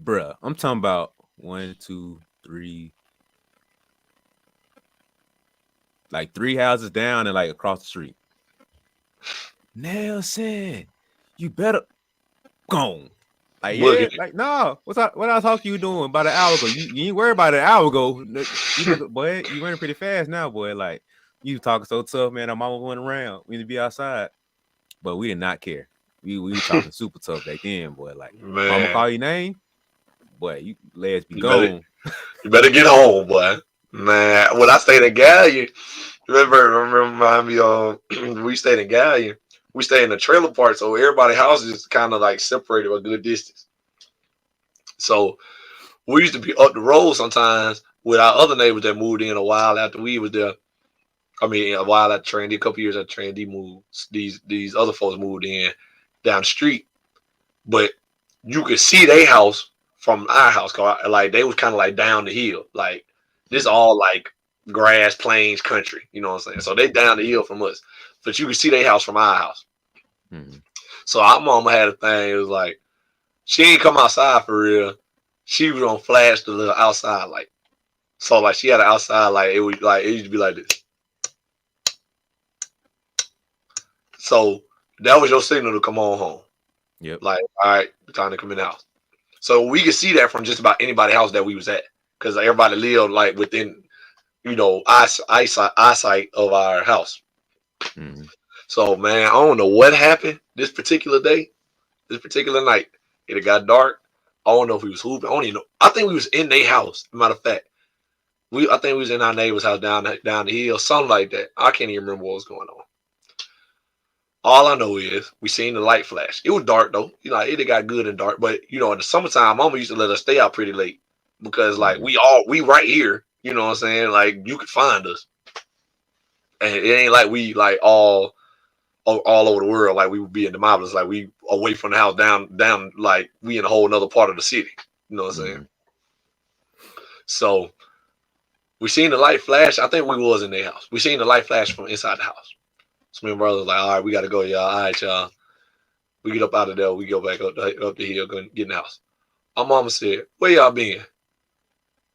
Bruh, I'm talking about 1, 2, 3. Like 3 houses down and like across the street. Nelson, you better go. Like, yeah, like, no. What I talk to you doing about an hour ago? You ain't worried about an hour ago. Boy, you running pretty fast now, boy. Like, you talking so tough, man. Our mama went around. We need to be outside. But we did not care. We were talking super tough back then, boy. Like, man. Mama call your name, boy, you legs be gone. You better get home, boy. Man, when I stayed in Gallion, remind me of we stayed in Gallion. We stayed in the trailer park, so everybody's house is kind of like separated a good distance. So we used to be up the road sometimes, with our other neighbors that moved in a while after we was there. I mean, a while after Trendy, a couple years after Trendy moved, these other folks moved in down the street, but you could see their house from our house. Cause like they was kind of like down the hill, like this Mm-hmm. all like grass, plains, country. You know what I'm saying? So they down the hill from us, but you could see their house from our house. Mm-hmm. So our mama had a thing. It was like she ain't come outside for real. She was gonna flash the little outside light. So like she had an outside light. It used to be like this. So that was your signal to come on home. Yep. Like, all right, time to come in the house. So we could see that from just about anybody's house that we was at, because everybody lived like within, eyesight of our house. Mm-hmm. So man, I don't know what happened this particular day, this particular night. It had got dark. I don't know if we was hooping. I don't even know. I think we was in their house. Matter of fact, I think we was in our neighbor's house down the hill, something like that. I can't even remember what was going on. All I know is we seen the light flash. It was dark though. It got good and dark. But in the summertime, mama used to let us stay out pretty late because like Mm-hmm. we right here. You know what I'm saying? Like you could find us, and it ain't like we like all over the world. Like we would be in the marbles. Like we away from the house, down. Like we in a whole another part of the city. You know what I'm saying? Mm-hmm. So we seen the light flash. I think we was in their house. We seen the light flash from inside the house. So me and brother was like, all right, we got to go, y'all. All right, y'all. We get up out of there. We go back up the hill, go get in the house. Our mama said, where y'all been?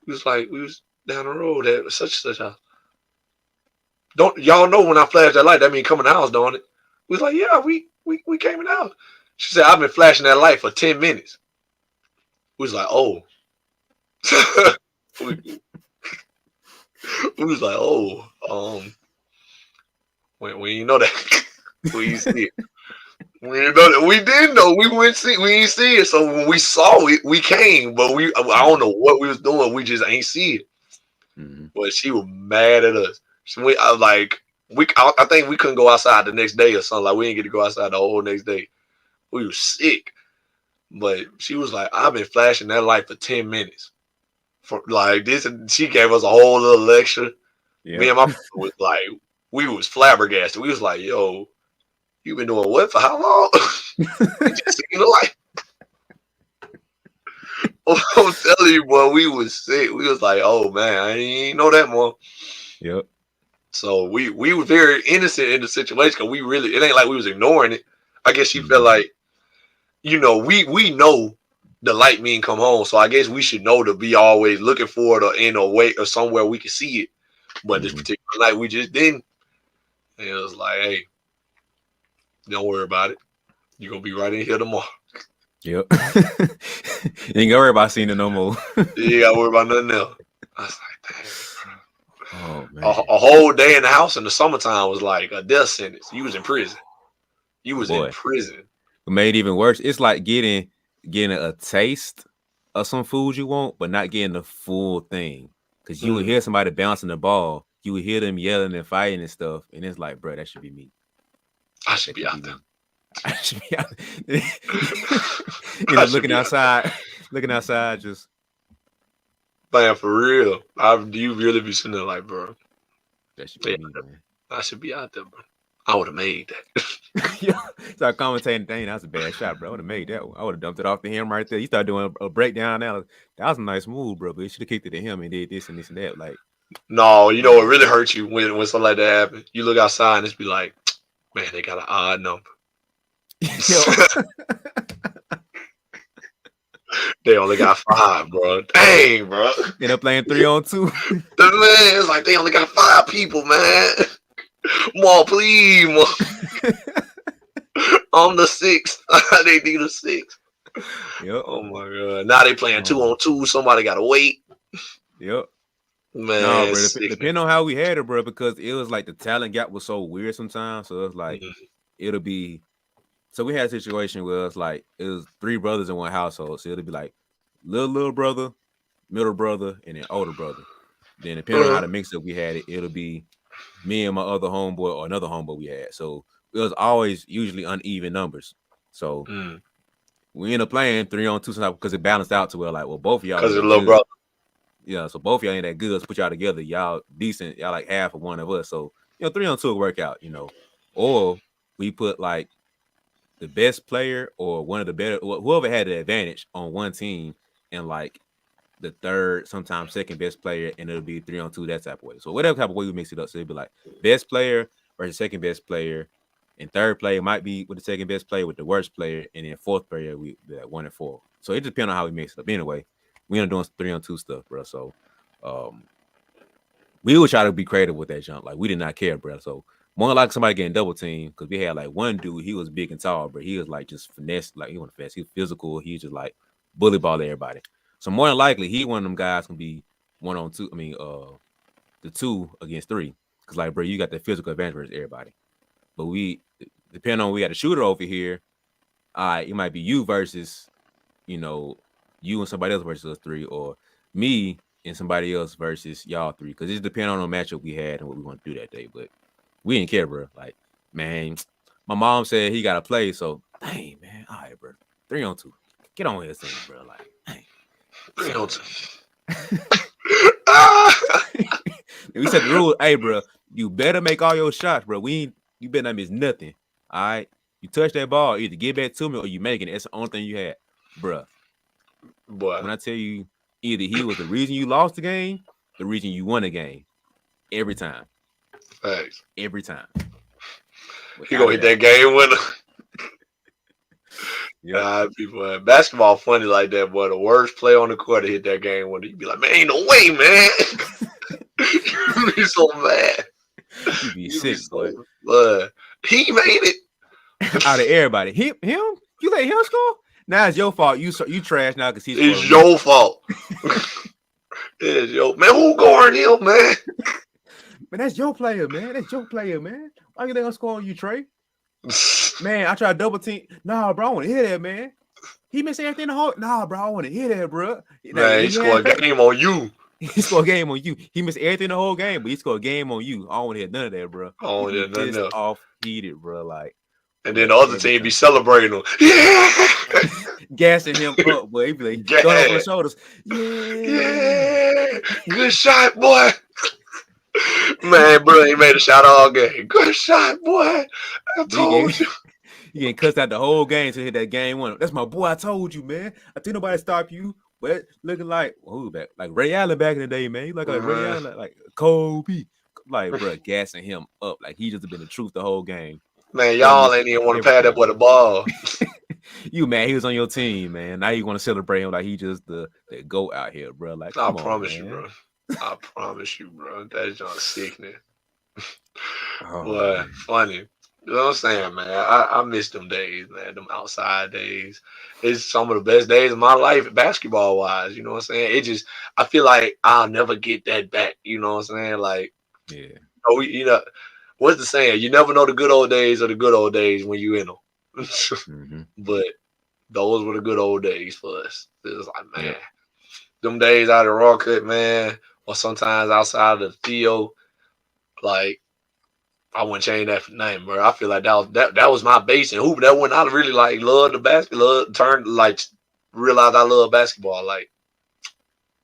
We was like, we was down the road at such and such house. Don't y'all know when I flash that light, that mean come in the house, don't it? We was like, yeah, we came in the house. She said, I've been flashing that light for 10 minutes. We was like, oh. we, we was like, oh, we ain't know that. We ain't see it. We didn't know that. We didn't know. We ain't see it. So when we saw it, we came. But I don't Mm-hmm. know what we was doing. We just ain't see it. Mm-hmm. But she was mad at us. I was like, I think we couldn't go outside the next day or something. Like we didn't get to go outside the whole next day. We were sick. But she was like, I've been flashing that light for 10 minutes. For like this, and she gave us a whole little lecture. Me Yep. and my brother was like, we was flabbergasted. We was like, yo, you been doing what for how long? We just seen the light. I'm telling you, boy, we was sick. We was like, oh man, I ain't know that more. Yep. So we were very innocent in the situation because it ain't like we was ignoring it. I guess she felt Mm-hmm. like, we know the light mean come home. So I guess we should know to be always looking for it or in a way or somewhere we can see it. But this Mm-hmm. particular night we just didn't. And it was like, hey, don't worry about it. You're gonna be right in here tomorrow. Yep. You ain't gotta worry about seeing it no more. You ain't gotta worry about nothing else. I was like, dang, Oh bro. man. A whole day in the house in the summertime was like a death sentence. You was in prison. You was in Boy. prison. What made it even worse, it's like getting a taste of some food you want, but not getting the full thing. Cause you would Mm, hear somebody bouncing the ball, you would hear them yelling and fighting and stuff, and it's like, bro, that should be me. I should That be should out be there. me. I should be out. I should Looking be out outside, looking outside, just there. Man, for real. You really be sitting there like, bro, that should be yeah, me, man. I should be out there, bro. I would have made that. Yeah, start commentating. Dang, that was a bad shot, bro. I would have made that one. I would have dumped it off to him right there. You start doing a breakdown now. That was a nice move, bro. But you should have kicked it to him and did this and this and that. Like, No, you know man, what really hurts you when something like that happens? You look outside and it's be like, man, they got an odd number. yo, They only got 5, bro. Dang, bro. end up playing 3-on-2. The man, it's like they only got 5 people, man. More, please, more. I'm the 6th. They need a 6th. Yep. Oh my god. Now they playing 2-on-2. Somebody gotta wait. Yep. No, Man, bro. sickening. Depending on how we had it, bro, because it was like the talent gap was so weird sometimes. So it's like Mm, it'll be. So we had a situation where it's like it was 3 brothers in one household. So it'll be like little brother, middle brother, and then older brother. Then depending on how the mix up we had it, it'll be me and my other homeboy or another homeboy we had. So it was always usually uneven numbers. So mm. we end up playing 3-on-2 sometimes because it balanced out to where like, well, both of y'all Cause are of the little good. brother. Yeah, so both y'all ain't that good. So put y'all together, y'all decent. Y'all like half of one of us. So 3-on-2 will work out. Or we put like the best player or one of the better, whoever had the advantage on one team, and like the third, sometimes second best player, and it'll be 3-on-2 that type of way. So whatever type of way we mix it up, so it'll be like best player versus second best player, and third player might be with the second best player with the worst player, and then fourth player we be like 1-4. So it depends on how we mix it up. Anyway, we end up doing 3-on-2 stuff, bro. So we would try to be creative with that jump. Like we did not care, bro. So more like somebody getting double team because we had like one dude, he was big and tall, but he was like just finesse, like he wasn't fast, he was physical, he just like bully ball everybody. So more than likely, he one of them guys can be 1-on-2. I mean, the 2 against 3, because like, bro, you got the physical advantage versus everybody. But we, depending on we got a shooter over here, all right, it might be you versus, you and somebody else versus us 3, or me and somebody else versus y'all 3, because it just depends on the matchup we had and what we want to do that day. But we didn't care, bro. Like, man, my mom said he got to play, so dang, man, all right, bro, 3-on-2, get on here, thing, bro. Like, dang. 3-on-2. We said the rule, hey, bro, you better make all your shots, bro. You better not miss nothing. All right, you touch that ball, either get back to me or you making it. That's the only thing you had, bro. Boy. When I tell you, either he was the reason you lost the game, the reason you won the game, every time. Thanks. Every time. He gonna hit that game winner. Yeah, people, basketball funny like that, boy. The worst player on the court to hit that game winner, you'd be like, man, ain't no way, man. You'd be so mad. You'd be sick, boy. He made it. Out of everybody, him, you let him score. Now it's your fault. You trash now because he's. It's your fault. It's your man. Who guarding him, man? Man, that's your player, man. That's your player, man. Why you let him score on you, Trey? Man, I try to double team. Nah, bro, I want to hear that, man. He missed everything in the whole. Nah, bro, I want to hear that, bro. Man, he scored a game on you. He scored a game on you. He missed everything the whole game, but he scored a game on you. I don't want to hear none of that, bro. I don't want to hear none of that. Off, heated, bro. Like, and then the other team be celebrating him. Yeah, gassing him up, boy. He be like, going over the shoulders. Yeah, good shot, boy. Man, bro, he made a shot all game. Good shot, boy. I told you. You getting cussed out the whole game to hit that game one. That's my boy. I told you, man. I think nobody stop you. But looking like who back? Like Ray Allen back in the day, man. He like Ray Allen, like Kobe. Like, bro, gassing him up. Like he just been the truth the whole game. Man, y'all ain't even want to pad that boy the ball. You man, he was on your team, man. Now you want to celebrate him like he just the GOAT out here, bro. Like, I promise you, bro. I promise you, bro. That's just sickening. Boy, funny. You know what I'm saying, man? I miss them days, man. Them outside days. It's some of the best days of my life, basketball wise. You know what I'm saying? I feel like I'll never get that back. You know what I'm saying? Like, yeah. What's the saying? You never know the good old days or the good old days when you in them. Mm-hmm. But those were the good old days for us. It was like, man, them days out of Raw Cut, man, or sometimes outside of the field, like, I wouldn't change that for nothing, bro. I feel like that was my base in hoop. That when I really like loved the basketball, realized I love basketball. Like,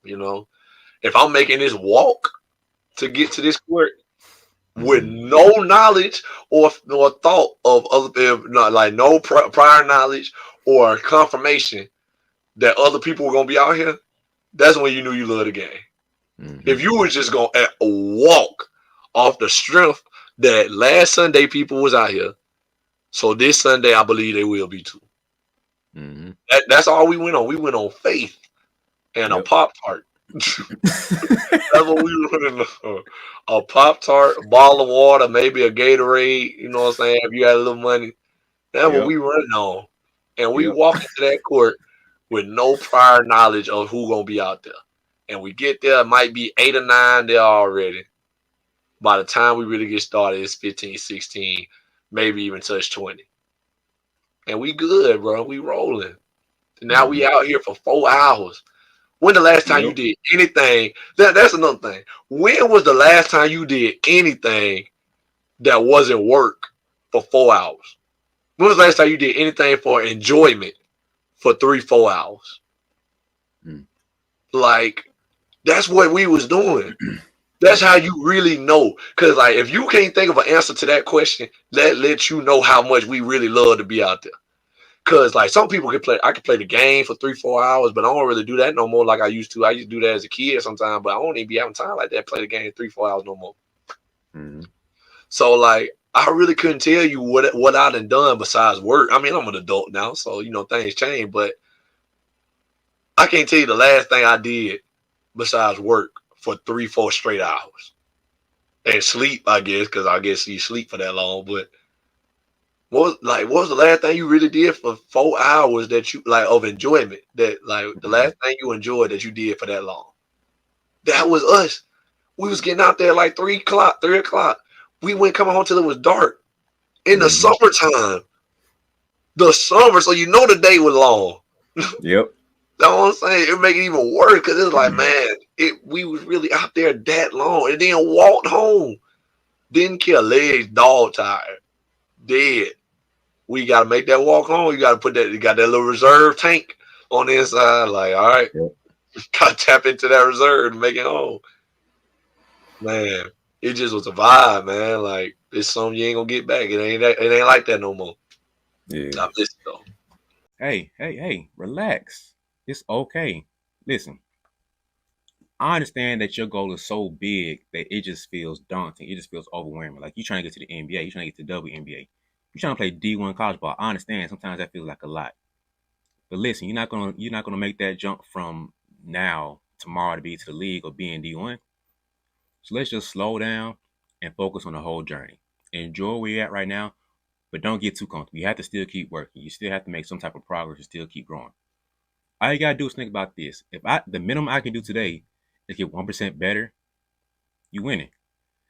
if I'm making this walk to get to this court with no knowledge or thought of other, like no prior knowledge or confirmation that other people were gonna be out here, that's when you knew you loved the game. Mm-hmm. If you were just gonna walk off the strength that last Sunday people was out here, so this Sunday I believe they will be too. Mm-hmm. That's all we went on. We went on faith and a Pop-Tart. That's what we were running on. A Pop-Tart, a bottle of water, maybe a Gatorade. You know what I'm saying? If you had a little money, that's what we running on. And we walk into that court with no prior knowledge of who gonna be out there. And we get there, it might be 8 or 9 there already. By the time we really get started, it's 15, 16, maybe even touch 20. And we good, bro. We rolling. Now we out here for 4 hours. When the last time you did anything? That's another thing. When was the last time you did anything that wasn't work for 4 hours? When was the last time you did anything for enjoyment for 3-4 hours? Like, That's what we was doing. That's how you really know. Cause like if you can't think of an answer to that question, that lets you know how much we really love to be out there. Cause like some people can play, I can play the game for 3-4 hours, but I don't really do that no more like I used to. I used to do that as a kid sometimes, but I don't even be having time like that. Play the game 3-4 hours no more. Mm-hmm. So like I really couldn't tell you what I done besides work. I mean I'm an adult now, so things change, but I can't tell you the last thing I did besides work for 3-4 straight hours and sleep. I guess because I guess you sleep for that long, but what was the last thing you really did for 4 hours that you like of enjoyment? That like the Mm-hmm. last thing you enjoyed that you did for that long? That was us. We was getting out there like 3 o'clock, 3 o'clock. We went coming home till it was dark in the Mm-hmm. summertime. The summer, so the day was long. Yep. You know what I'm saying? It make it even worse because it's like, man, we was really out there that long and then walked home. Didn't care, legs dog tired, dead. We gotta make that walk home. You gotta put that. You got that little reserve tank on the inside. Like, all right, Yep. gotta tap into that reserve to make it home. Man, it just was a vibe, man. Like it's something you ain't gonna get back. It ain't like that no more. Yeah. I miss it though. Hey, relax. It's okay. Listen, I understand that your goal is so big that it just feels daunting. It just feels overwhelming. Like you're trying to get to the NBA, you're trying to get to the WNBA. You're trying to play D1 college ball. I understand sometimes that feels like a lot. But listen, you're not gonna make that jump from now tomorrow to be to the league or be in D1. So let's just slow down and focus on the whole journey. Enjoy where you're at right now, but don't get too comfortable. You have to still keep working. You still have to make some type of progress and still keep growing. All you gotta do is think about this. If the minimum I can do today is get 1% better, you winning.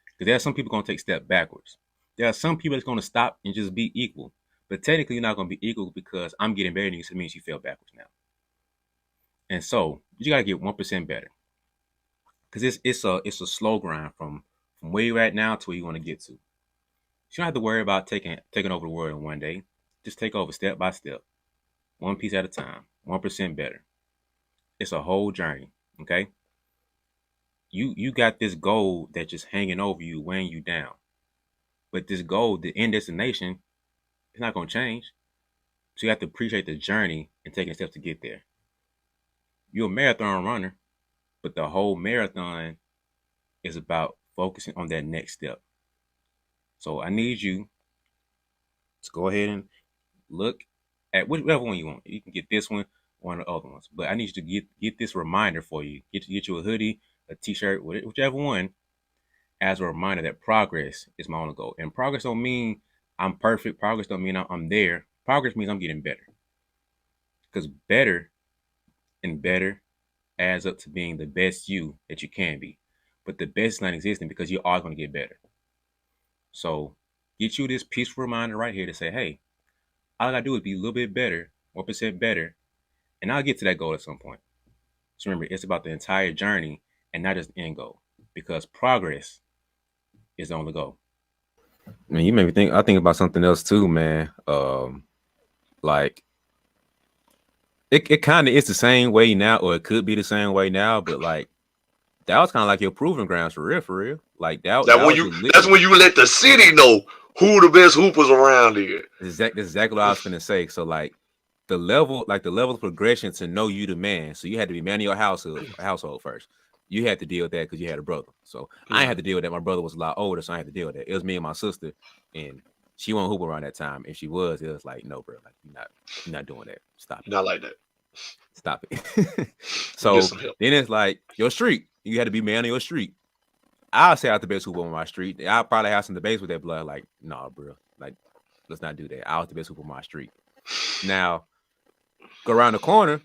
Because there are some people gonna take a step backwards. There are some people that's gonna stop and just be equal. But technically, you're not gonna be equal because I'm getting better than you, so it means you fell backwards now. And so you gotta get 1% better. Because it's a slow grind from where you're at now to where you want to get to. You don't have to worry about taking over the world in one day. Just take over step by step, one piece at a time, 1% better. It's a whole journey. Okay, you got this goal that's just hanging over you, weighing you down. But this goal, the end destination, it's not gonna change. So you have to appreciate the journey and taking steps to get there. You're a marathon runner, but the whole marathon is about focusing on that next step. So I need you to go ahead and look at whichever one you want. You can get this one of the other ones. But I need you to get this reminder for you. Get you a hoodie, a t-shirt, whichever one, as a reminder that progress is my only goal. And progress don't mean I'm perfect. Progress don't mean I'm there. Progress means I'm getting better. Because better and better adds up to being the best you that you can be. But the best is not existing because you're always going to get better. So get you this peaceful reminder right here to say, hey, all I gotta do is be a little bit better, 1% better, and I'll get to that goal at some point. So remember, it's about the entire journey and not just the end goal. Because progress is the only goal. Man, you made me think. I think about something else too, man. Like it kind of is the same way now, or it could be the same way now, but like that was kind of like your proving grounds for real, for real. Like that That when was you your that's litmus. when you let the city know who the best hoopers around here. That's exactly what I was gonna say. So like the level of progression to know you the man. So you had to be man of your household first. You had to deal with that because you had a brother. So I ain't had Mm. to deal with that. My brother was a lot older, so I had to deal with that. It was me and my sister, and she wasn't hoop around that time. If she was, it was like, no, bro, like you're not doing that. Stop it. Not like that. Stop it. Get So some help. then it's like your street. You had to be man of your street. I'll say out the best hooper on my street. I'll probably have some debates with that blood. Like, nah, bro. Like, let's not do that. I was the best hooper on my street. Now, go around the corner,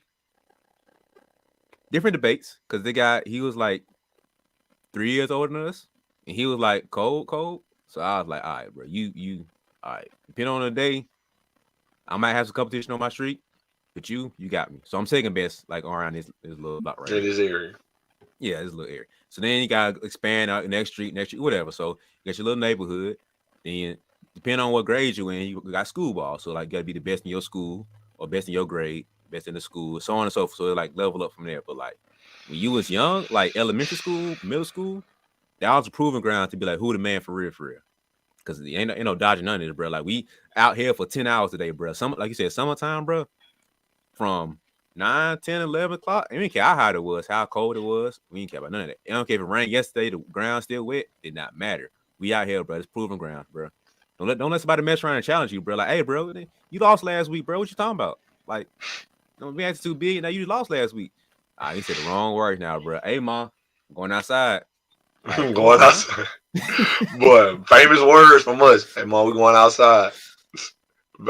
different debates, because he was like 3 years older than us. And he was like cold. So I was like, all right, bro, all right. Depending on the day, I might have some competition on my street, but you got me. So I'm second best, like around this little block right In here. this area. Yeah, this little area. So then you gotta expand out next street, whatever. So you got your little neighborhood. Then depending on what grade you in, you got school ball. So like you gotta be the best in your school or best in your grade, best in the school, so on and so forth. So it like level up from there. But like when you was young, like elementary school, middle school, that was a proving ground to be like, who the man for real, for real. Because ain't no dodging none of this, bro. Like we out here for 10 hours today, bro. Some like you said, summertime, bro. From 9, 10, 11 o'clock. I didn't care how hot it was, how cold it was. We didn't care about none of that. I don't care if it rained yesterday, the ground still wet. Did not matter. We out here, bro. It's proving ground, bro. Don't let somebody mess around and challenge you, bro. Like, hey, bro, you lost last week, bro. What you talking about? Like, don't be acting too big. Now you lost last week. You said the wrong words now, bro. Hey, mom, I'm going outside. Like, come Going on now. outside. Boy, famous words from us. Hey, mom, we going outside.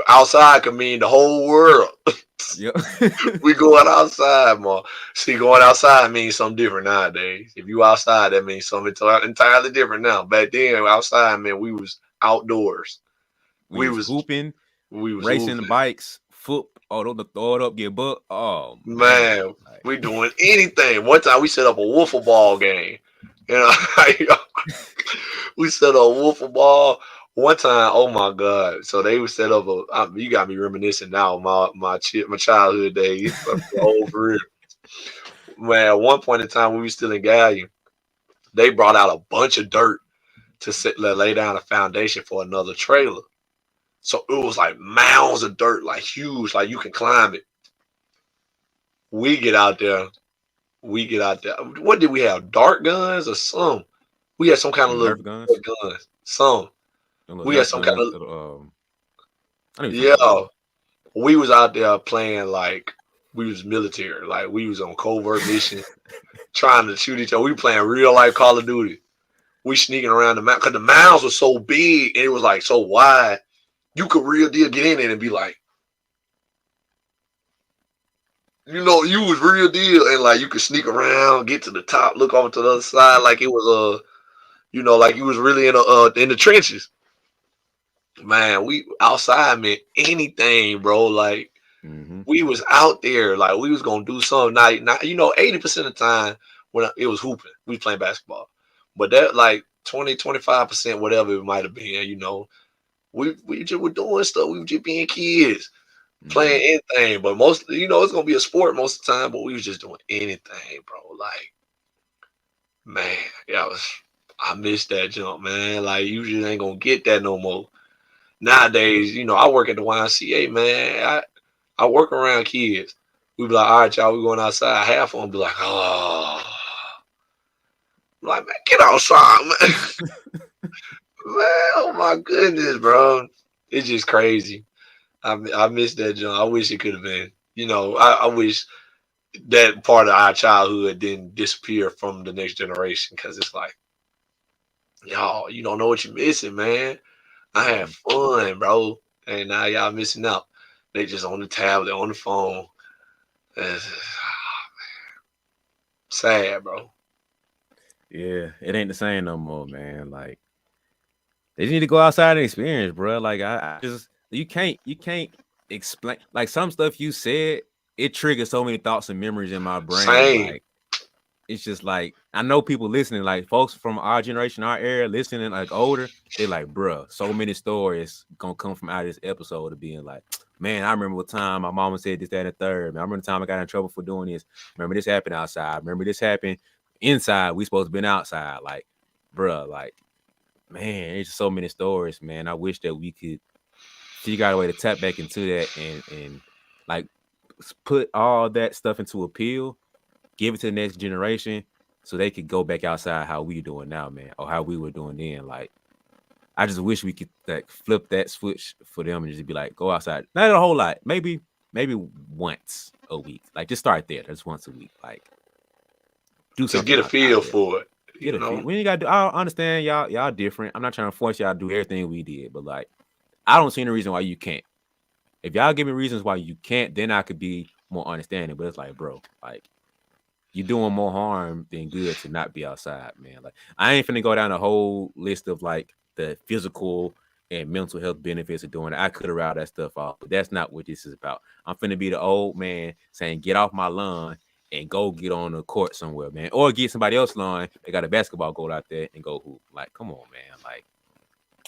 Outside could mean the whole world. Yep. We going outside, man. See, going outside means something different nowadays. If you outside, that means something entirely different now. Back then, outside, man, we was outdoors. We We was was hooping, we was racing the hooping. bikes, foot, throw it up, get buck. Oh man, Man, like, we doing anything. One time we set up a wiffle ball game. You know, we set up a wiffle ball. One time, oh my god! So they would set up a. You got me reminiscing now. My childhood days, old for real. Man, at one point in time, we were still in Gallium. They brought out a bunch of dirt to lay down a foundation for another trailer. So it was like mounds of dirt, like huge, like you can climb it. We get out there. We get out there. What did we have? Dart guns or some? We had some kind of Nerf little guns, guns. Some. We had some kind of I know what you're talking about yeah. We was out there playing like we was military, like we was on covert mission, trying to shoot each other. We playing real life Call of Duty. We sneaking around the mountain because the mounds were so big and it was like so wide. You could real deal get in it and be like, you was real deal and like you could sneak around, get to the top, look over to the other side, like it was like you was really in the trenches. Man, we outside meant anything, bro. Like about. we was out there, like we was gonna do something. Not 80% of the time when it was hooping, we was playing basketball. But that like 20-25%, whatever it might have been, we just were doing stuff. We were just being kids, Mm-hmm. playing anything. But most, it's gonna be a sport most of the time. But we was just doing anything, bro. Like, man, I miss that jump, man. Like, you just ain't gonna get that no more. Nowadays, I work at the YMCA, man. I work around kids. We be like, all right, y'all, we going outside. Half of them be like, oh, I'm like, man, get outside, man. Man, oh my goodness, bro. It's just crazy. I miss that jump. I wish it could have been. I wish that part of our childhood didn't disappear from the next generation because it's like, y'all, you don't know what you're missing, man. I had Mm-hmm. fun, bro. And now y'all missing out. They just on the tablet, on the phone. It's sad, bro. Yeah, it ain't the same no more, man. Like they just need to go outside and experience, bro. Like I just you can't explain like some stuff you said. It triggers so many thoughts and memories in my brain. Same. Like it's just like I know people listening, like folks from our generation, our era, listening like older. They like, bruh, so many stories gonna come from out of this episode of being like, man, I remember what time my mama said this, that, and the third. Man, I remember the time I got in trouble for doing this. Remember this happened outside. Remember this happened inside. We supposed to been outside. Like, bruh, like, man, it's just so many stories, man. I wish that we could figure out a way to tap back into that and like put all that stuff into a pill, give it to the next generation so they could go back outside how we doing now, man, or how we were doing then. Like, I just wish we could like flip that switch for them and just be like, go outside. Not a whole lot. Maybe once a week. Like just start there. Just once a week. Like do To something get a out feel there. for it, Get a feel. When you gotta do I understand y'all different. I'm not trying to force y'all to do everything we did, but like I don't see any reason why you can't. If y'all give me reasons why you can't, then I could be more understanding. But it's like, bro, like you're doing more harm than good to not be outside, man. Like I ain't finna go down a whole list of like the physical and mental health benefits of doing it. I could have routed that stuff off, but that's not what this is about. I'm finna be the old man saying, get off my lawn and go get on the court somewhere, man. Or get somebody else's lawn. They got a basketball goal out there and go hoop. Like, come on, man. Like,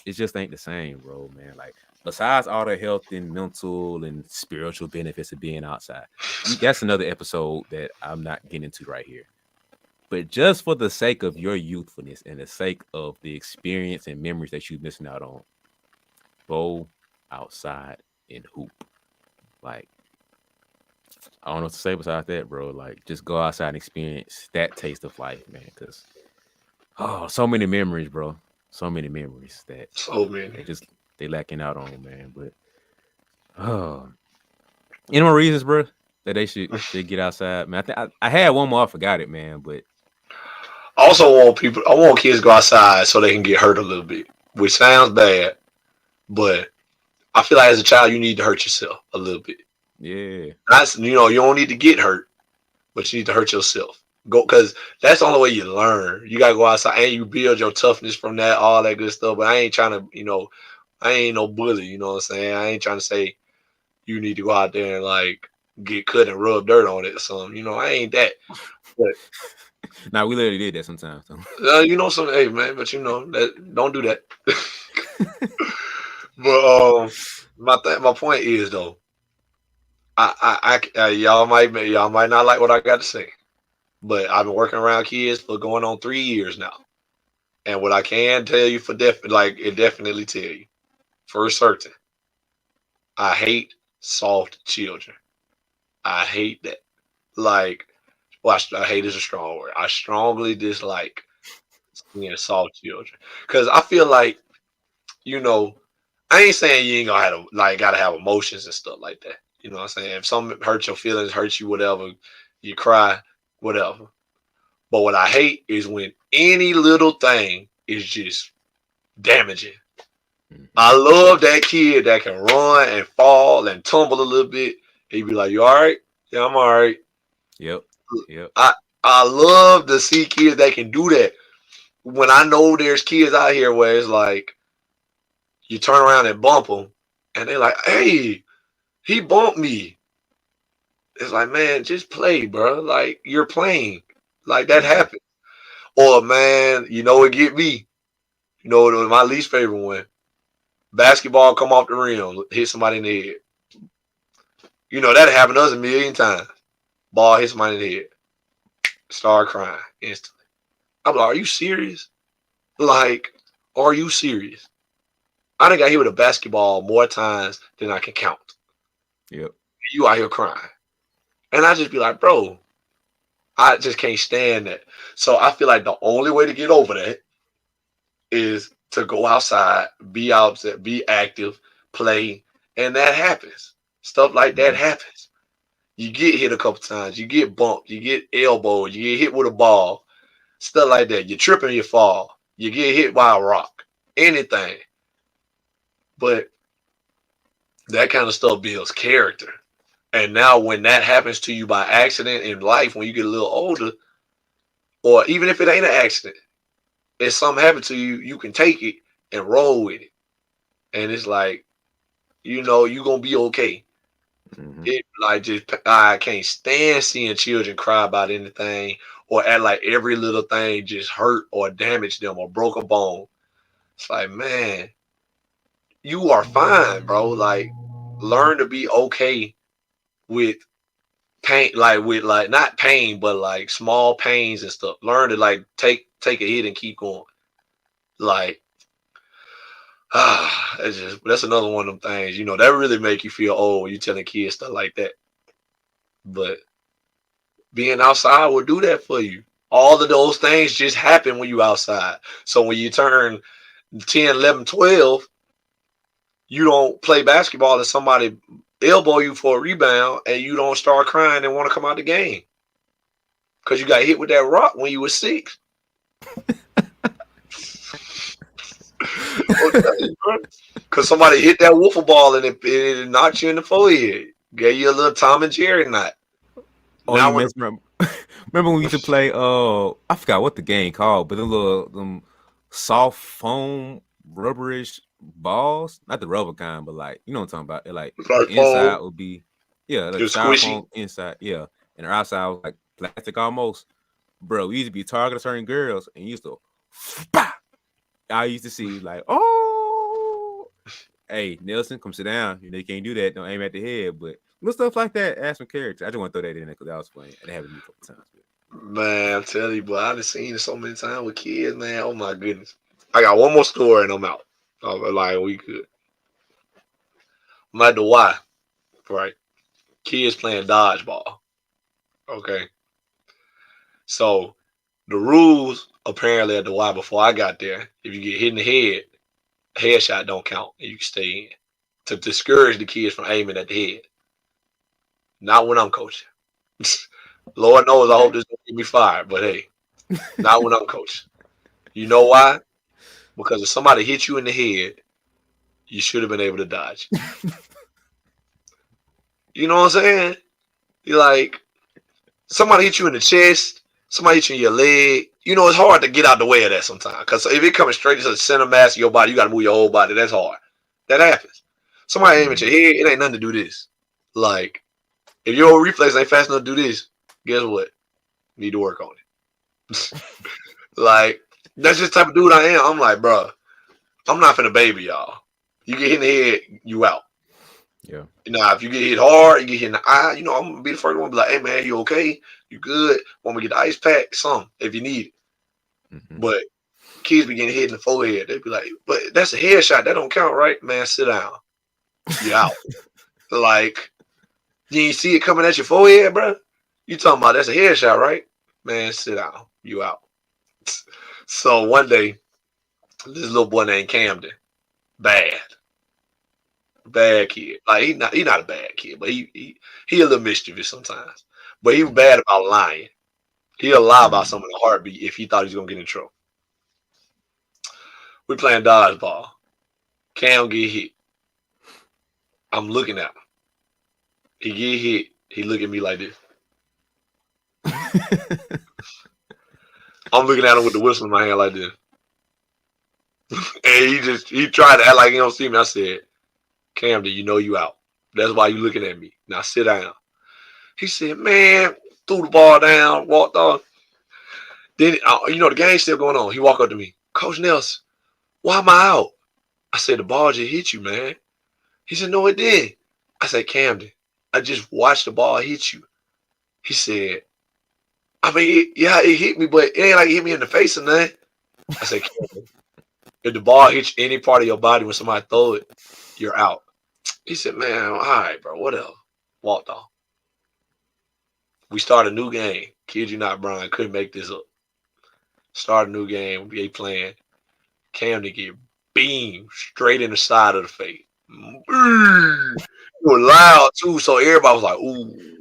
it just ain't the same, bro, man. Like besides all the health and mental and spiritual benefits of being outside, that's another episode that I'm not getting into right here. But just for the sake of your youthfulness and the sake of the experience and memories that you're missing out on, go outside and hoop. Like I don't know what to say besides that, bro. Like just go outside and experience that taste of life, man. Cause so many memories, bro. So many memories that So many. they just they lacking out on, man. But oh, any more reasons, bro, that they should get outside, man? I had one more, I forgot it, man. But I also want people. I want kids to go outside so they can get hurt a little bit, which sounds bad, but I feel like as a child you need to hurt yourself a little bit. yeah, That's you don't need to get hurt, but you need to hurt yourself. Go because that's the only way you learn. You gotta go outside and you build your toughness from that, all that good stuff. But I ain't trying to, I ain't no bully. You know what I'm saying? I ain't trying to say you need to go out there and like get cut and rub dirt on it or something. I ain't that. But now we literally did that sometimes. So. hey man, but that don't do that. But my point is though, y'all might not like what I got to say, but I've been working around kids for going on 3 years now, and what I can tell you it definitely tell you for certain, I hate soft children. I hate that. Like, well, I hate is a strong word. I strongly dislike seeing soft children because I feel like you know I ain't saying you ain't gonna have gotta have emotions and stuff like that. You know what I'm saying? If something hurts your feelings, hurts you, whatever, you cry, whatever. But what I hate is when any little thing is just damaging. I love that kid that can run and fall and tumble a little bit. He be like, "You all right? Yeah, I'm all right." Yep, yep. I love to see kids that can do that. When I know there's kids out here where it's like you turn around and bump them, and they're like, "Hey, he bumped me." It's like, man, just play, bro. Like you're playing. Like that Mm-hmm. happens. Or man, it get me. My least favorite one. Basketball come off the rim, hit somebody in the head. That happened to us a million times. Ball hit somebody in the head. Start crying instantly. I'm like, are you serious? Like, are you serious? I done got hit with a basketball more times than I can count. Yep. You out here crying. And I just be like, bro, I just can't stand that. So I feel like the only way to get over that is to go outside, be outside, be active, play, and that happens. Stuff like that Mm-hmm. happens. You get hit a couple times, you get bumped, you get elbowed, you get hit with a ball, stuff like that. You trip and you fall, you get hit by a rock, anything. But that kind of stuff builds character. And now when that happens to you by accident in life, when you get a little older, or even if it ain't an accident, if something happened to you, you can take it and roll with it. And it's like, you're gonna be okay. Mm-hmm. It like just I can't stand seeing children cry about anything or act like every little thing just hurt or damaged them or broke a bone. It's like, man, you are fine, bro. Like, learn to be okay with pain, like with like not pain, but like small pains and stuff. Learn to like take a hit and keep going. Like, that's another one of them things. That really make you feel old when you telling kids stuff like that. But being outside will do that for you. All of those things just happen when you outside. So when you turn 10, 11, 12, you don't play basketball and somebody elbow you for a rebound and you don't start crying and want to come out the game because you got hit with that rock when you were 6. Because somebody hit that wiffle ball and it knocked you in the forehead. Gave you a little Tom and Jerry knot. Oh, you Now when mess remember, remember when we used to play I forgot what the game called, but them soft foam rubberish balls. Not the rubber kind, but like you know what I'm talking about. It like it's the like inside foam, would be like it's squishy. styrofoam inside, yeah. And the outside was like plastic almost. Bro, we used to be targeting certain girls and used to I used to see like, oh hey, Nelson, come sit down. You know you can't do that. Don't aim at the head. But little stuff like that, add some character. I just want to throw that in there because that was funny. It happened to me a couple times. Man, I'm telling you, boy, I've seen it so many times with kids, man. Oh my goodness. I got one more story and I'm out. Like we could. I'm at the Y, right? Kids playing dodgeball. Okay. So the rules apparently at the Y before I got there, if you get hit in the head, a headshot don't count and you can stay in. To discourage the kids from aiming at the head. Not when I'm coaching. Lord knows I hope this don't get me fired, but hey, not when I'm coaching. You know why? Because if somebody hit you in the head, you should have been able to dodge. You know what I'm saying? You like somebody hit you in the chest, somebody hit you in your leg. You know it's hard to get out the way of that sometimes. Because if it coming straight to the center mass of your body, you got to move your whole body. That's hard. That happens. Somebody aim at your head, it ain't nothing to do this. Like if your reflex ain't fast enough to do this, guess what? You need to work on it. Like that's just the type of dude I am. I'm like, bro, I'm not finna baby y'all. You get hit in the head, you out. Yeah. Now, if you get hit hard, you get hit in the eye, you know, I'm gonna be the first one to be like, hey man, you okay? You good? Want me to get the ice pack? Some if you need it. Mm-hmm. But kids be getting hit in the forehead. They be like, but that's a headshot. That don't count, right? Man, sit down. You out. Like, you ain't see it coming at your forehead, bro? You talking about that's a headshot, right? Man, sit down. You out. So one day, this little boy named Camden, bad kid. Like he not a bad kid, but he a little mischievous sometimes. But he was bad about lying. He'll lie about something in a heartbeat if he thought he was gonna get in trouble. We playing dodgeball. Cam get hit. I'm looking at him. He get hit. He look at me like this. I'm looking at him with the whistle in my hand like this. And he tried to act like he don't see me. I said, Camden, you know you out. That's why you looking at me. Now sit down. He said, man, threw the ball down, walked off. Then, you know, the game's still going on. He walked up to me. Coach Nelson, why am I out? I said, the ball just hit you, man. He said, no, it did. I said, Camden, I just watched the ball hit you. He said, I mean, yeah, it hit me, but it ain't like it hit me in the face or nothing. I said, Camden, if the ball hits any part of your body when somebody throw it, you're out. He said, man, all right, bro, whatever. Walked off. We start a new game. Kid you not, Brian, couldn't make this up. Start a new game. We ain't playing. Camden get beamed straight in the side of the face. It was loud too, so everybody was like, ooh.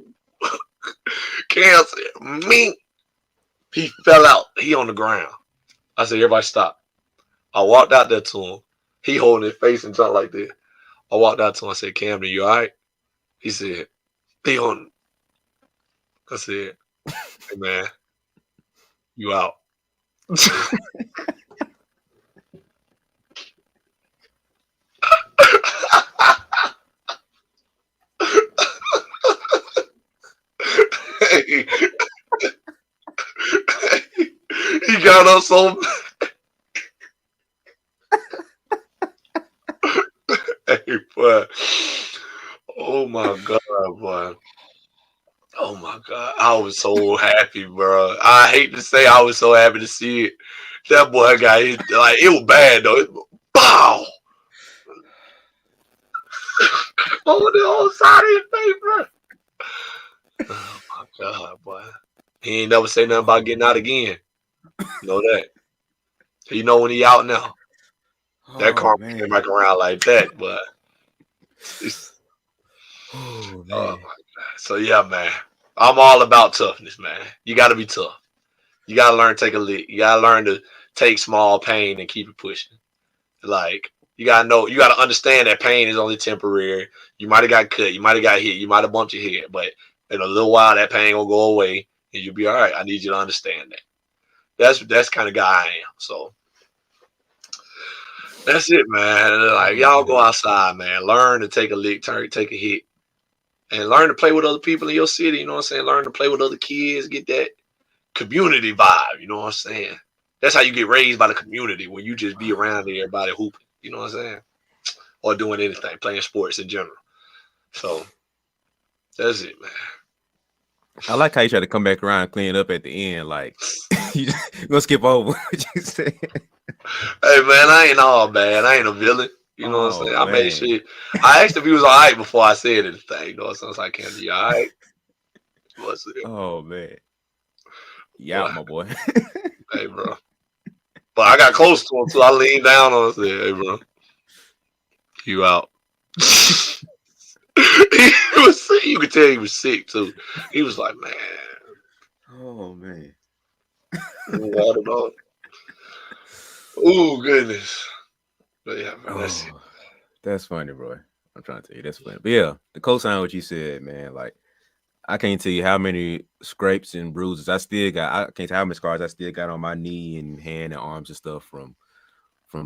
Cam said, me. He fell out. He on the ground. I said, everybody stop. I walked out there to him. He holding his face and something like this. I walked out to him. I said, Camden, you all right? He said, he on. I said, hey man, you out. Hey, he got up so hey, boy. Oh my god, boy. Oh my god. I was so happy, bro. I hate to say I was so happy to see it. That boy got hit like it was bad though. Bow! Oh the whole side of his face, bro. Oh my god, boy. He ain't never say nothing about getting out again. You know that. You know when he out now. That Oh karma came man. back around like that, but Oh oh man. my god. So yeah, man. I'm all about toughness, man. You gotta be tough. You gotta learn to take a lick. You gotta learn to take small pain and keep it pushing. Like you gotta know, you gotta understand that pain is only temporary. You might have got cut, you might have got hit, you might have bumped your head, but in a little while that pain will go away and you'll be all right. I need you to understand that. That's kind of guy I am. So that's it, man. Like Oh y'all go man. outside, man. Learn to take a lick, take a hit, and learn to play with other people in your city. You know what I'm saying? Learn to play with other kids, get that community vibe. You know what I'm saying? That's how you get raised by the community when you just be around everybody hooping. You know what I'm saying? or doing anything, playing sports in general. So that's it, man. I like how you try to come back around and clean up at the end. Like you gonna skip over what you said. Hey man, I ain't all bad. I ain't a villain. You know what I'm Oh saying? I made man. shit. I asked if he was all right before I said anything. You know what I'm saying? I was like, Candy, you all right? What's it? Oh man. Yeah, Boy, my boy. hey, bro. But I got close to him, so I leaned down on him and said, hey, bro, you out. He was sick. You could tell he was sick, too. He was like, man, Oh man. water dog. Oh, goodness. But yeah, man, that's it. Oh, that's funny, bro. I'm trying to tell you that's funny. But yeah, the co-sign what you said, man. Like I can't tell you how many scrapes and bruises I still got. I can't tell how many scars I still got on my knee and hand and arms and stuff from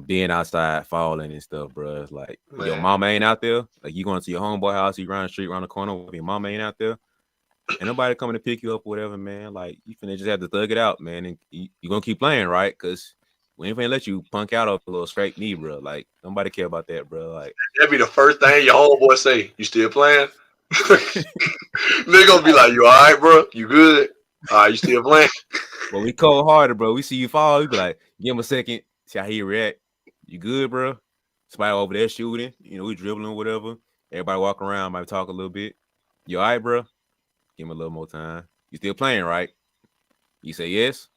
being outside, falling and stuff, bro. It's like your Man, mama ain't out there. Like you going to your homeboy house, you around the street, around the corner, your mama ain't out there. And nobody coming to pick you up or whatever, man. Like you finna just have to thug it out, man. And you gonna keep playing, right? Because we ain't finna let you punk out of a little scrape knee, bro. Like nobody care about that, bro. Like that'd be the first thing your homeboy say. You still playing? They gonna be like, you all right, bro? You good? All right, you still playing? but we cold hearted, bro. We see you fall, we be like, give him a second, see how he react. You good, bro? Somebody over there shooting, we dribbling, whatever. Everybody walk around, might talk a little bit. You all right, bro? Give him a little more time. You still playing, right? You say yes.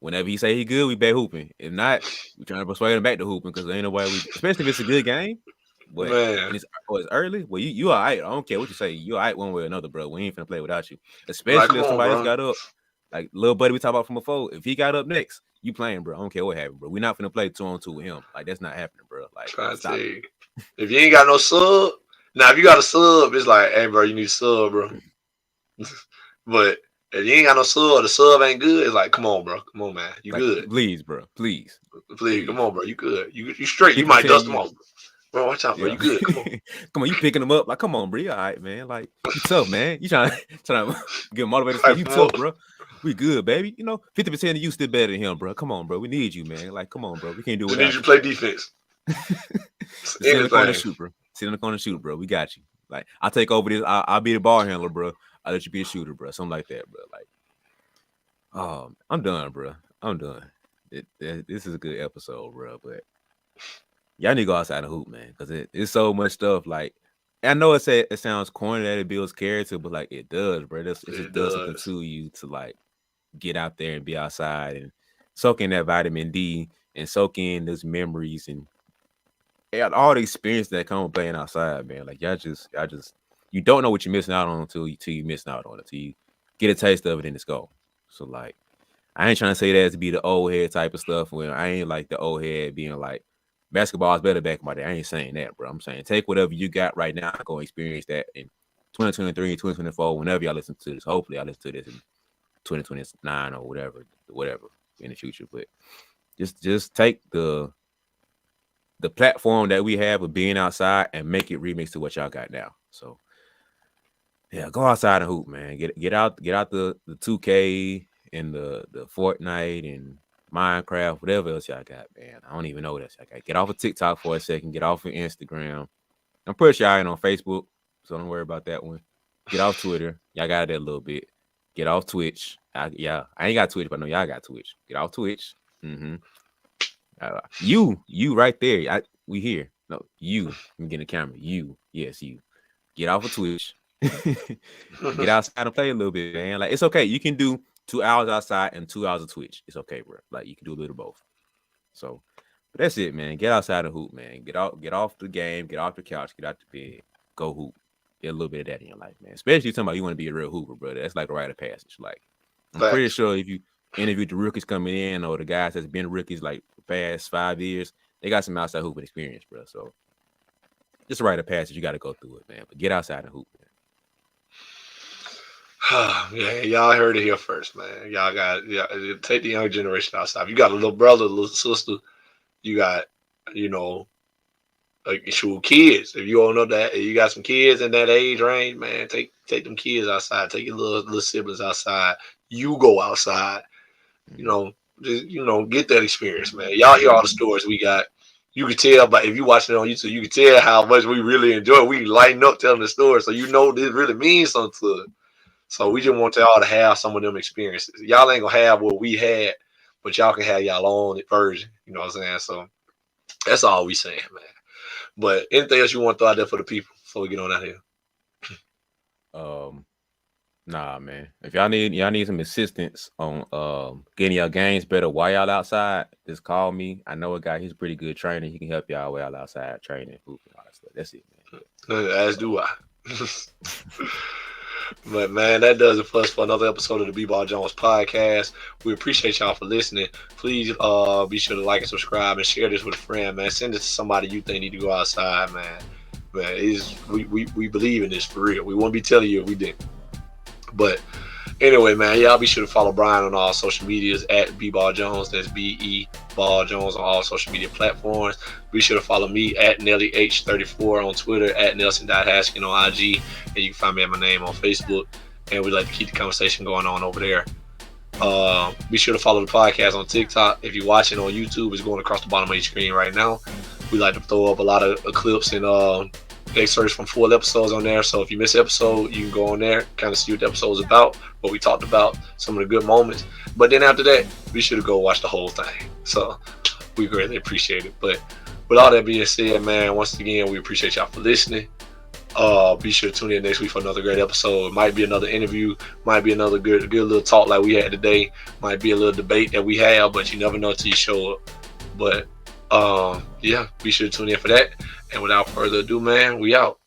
Whenever he say he good, we bet hooping. If not, we trying to persuade him back to hooping because ain't no way especially if it's a good game. But Man, and it's early. Well, you all right. I don't care what you say. You all right one way or another, bro. We ain't finna play without you. like, Especially come if on, somebody else bro. got up. Like little buddy we talk about from before. If he got up next, you playing, bro. I don't care what happened, bro. We not finna play 2-on-2 with him. Like that's not happening, bro. Like Trying to tell stop it. you. If you ain't got no sub, now if you got a sub, it's like, hey, bro, you need a sub, bro. But if you ain't got no sub, the sub ain't good. It's like, come on, bro. Come on, man. You Like good. please, bro. Please. Please, come Please. on, bro. You good. You straight. You People might tell dust them you, off. Bro, watch out, bro. yeah. You good. Come on. Come on, you picking them up. Like, come on, bro. You all right, man. Like, you tough, man. You trying to get motivated. Say, Hype you them up. tough, bro. We good, baby. 50% of you still better than him, bro. Come on, bro. We need you, man. Like, come on, bro. We can't do We need you without to you. play defense. Just sit in the corner, Anything. shoot, bro. Sit in the corner, shoot, bro. We got you. Like, I'll take over this. I'll be the ball handler, bro. I'll let you be a shooter, bro. Something like that, bro. Like, I'm done, bro. I'm done. This is a good episode, bro. But y'all need to go outside and hoop, man, because it's so much stuff. Like, I know it sounds corny that it builds character, but like it does, bro. It just It does something does. to you to like get out there and be outside and soak in that vitamin D and soak in those memories and all the experience that come with playing outside, man. Like y'all just you don't know what you're missing out on until you missing out on it. Till you get a taste of it and it's gone. So like I ain't trying to say that to be the old head type of stuff when I ain't like the old head being like basketball is better back in my day. I ain't saying that, bro. I'm saying take whatever you got right now and go experience that in 2023, 2024, whenever y'all listen to this. Hopefully y'all listen to this in 2029 or whatever in the future. But just take the platform that we have of being outside and make it remix to what y'all got now. So yeah, go outside and hoop, man. Get out the 2K and the Fortnite and Minecraft, whatever else y'all got, man. I don't even know what else y'all got. Get off of TikTok for a second. Get off of Instagram. I'm pretty sure I ain't on Facebook, so don't worry about that one. Get off Twitter. Y'all got it a little bit. Get off Twitch. I ain't got Twitch, but I know y'all got Twitch. Get off Twitch. You right there. We here. No, you. I'm getting the camera. You. Yes, you. Get off of Twitch. Get outside and play a little bit, man. Like it's okay. You can do 2 hours outside and 2 hours of Twitch. It's okay, bro. Like you can do a little of both. So, but that's it, man. Get outside and hoop, man. Get off the game. Get off the couch. Get out the bed. Go hoop. Get a little bit of that in your life, man. Especially talking about you want to be a real hooper, brother. That's like a rite of passage. Like I'm pretty Facts. sure if you interviewed the rookies coming in or the guys that's been rookies like the past 5 years, they got some outside hooping experience, bro. So just a rite of passage. You got to go through it, man. But get outside and hoop, man. Yeah, y'all heard it here first, man. Y'all got take the young generation outside. You got a little brother, a little sister. You got, you know, like shoot kids. If you don't know that, if you got some kids in that age range, man, take them kids outside. Take your little siblings outside. You go outside. You Mhm. know, just, get that experience, man. Y'all hear all the stories we got. you could tell, but if you watching it on YouTube, you can tell how much we really enjoy it. We lighten up telling the story, so you know this really means something to it. So we just want y'all to have some of them experiences. Y'all ain't gonna have what we had, but y'all can have y'all own version. You know what I'm saying? So that's all we saying, man. But anything else you want to throw out there for the people before we get on out here? Nah, man. If y'all need some assistance on getting your games better while y'all outside, just call me. I know a guy. He's a pretty good trainer. He can help y'all while y'all outside training, hooping, all that stuff. That's it, man. As do I. But man, that does it for us for another episode of the BeBall Jones podcast. We appreciate y'all for listening. Please be sure to like and subscribe and share this with a friend, man. Send it to somebody you think need to go outside, man. Man, we believe in this for real. We won't be telling you if we didn't. But anyway, man, y'all be sure to follow Brian on all social medias at BeBall Jones. That's BeBall Jones on all social media platforms. Be sure to follow me at NellyH34 on Twitter, at Nelson.Haskin on IG, and you can find me at my name on Facebook. And we like to keep the conversation going on over there. Be sure to follow the podcast on TikTok. If you're watching on YouTube, it's going across the bottom of your screen right now. We like to throw up a lot of clips and excerpts from full episodes on there. So if you miss an episode, you can go on there, kind of see what the episode's about, what we talked about, some of the good moments. But then after that, be sure to go watch the whole thing. So we greatly appreciate it. But with all that being said, man, once again, we appreciate y'all for listening. Be sure to tune in next week for another great episode. It might be another interview, might be another good little talk like we had today, might be a little debate that we have, but you never know until you show up. But yeah, be sure to tune in for that. And without further ado, man, we out.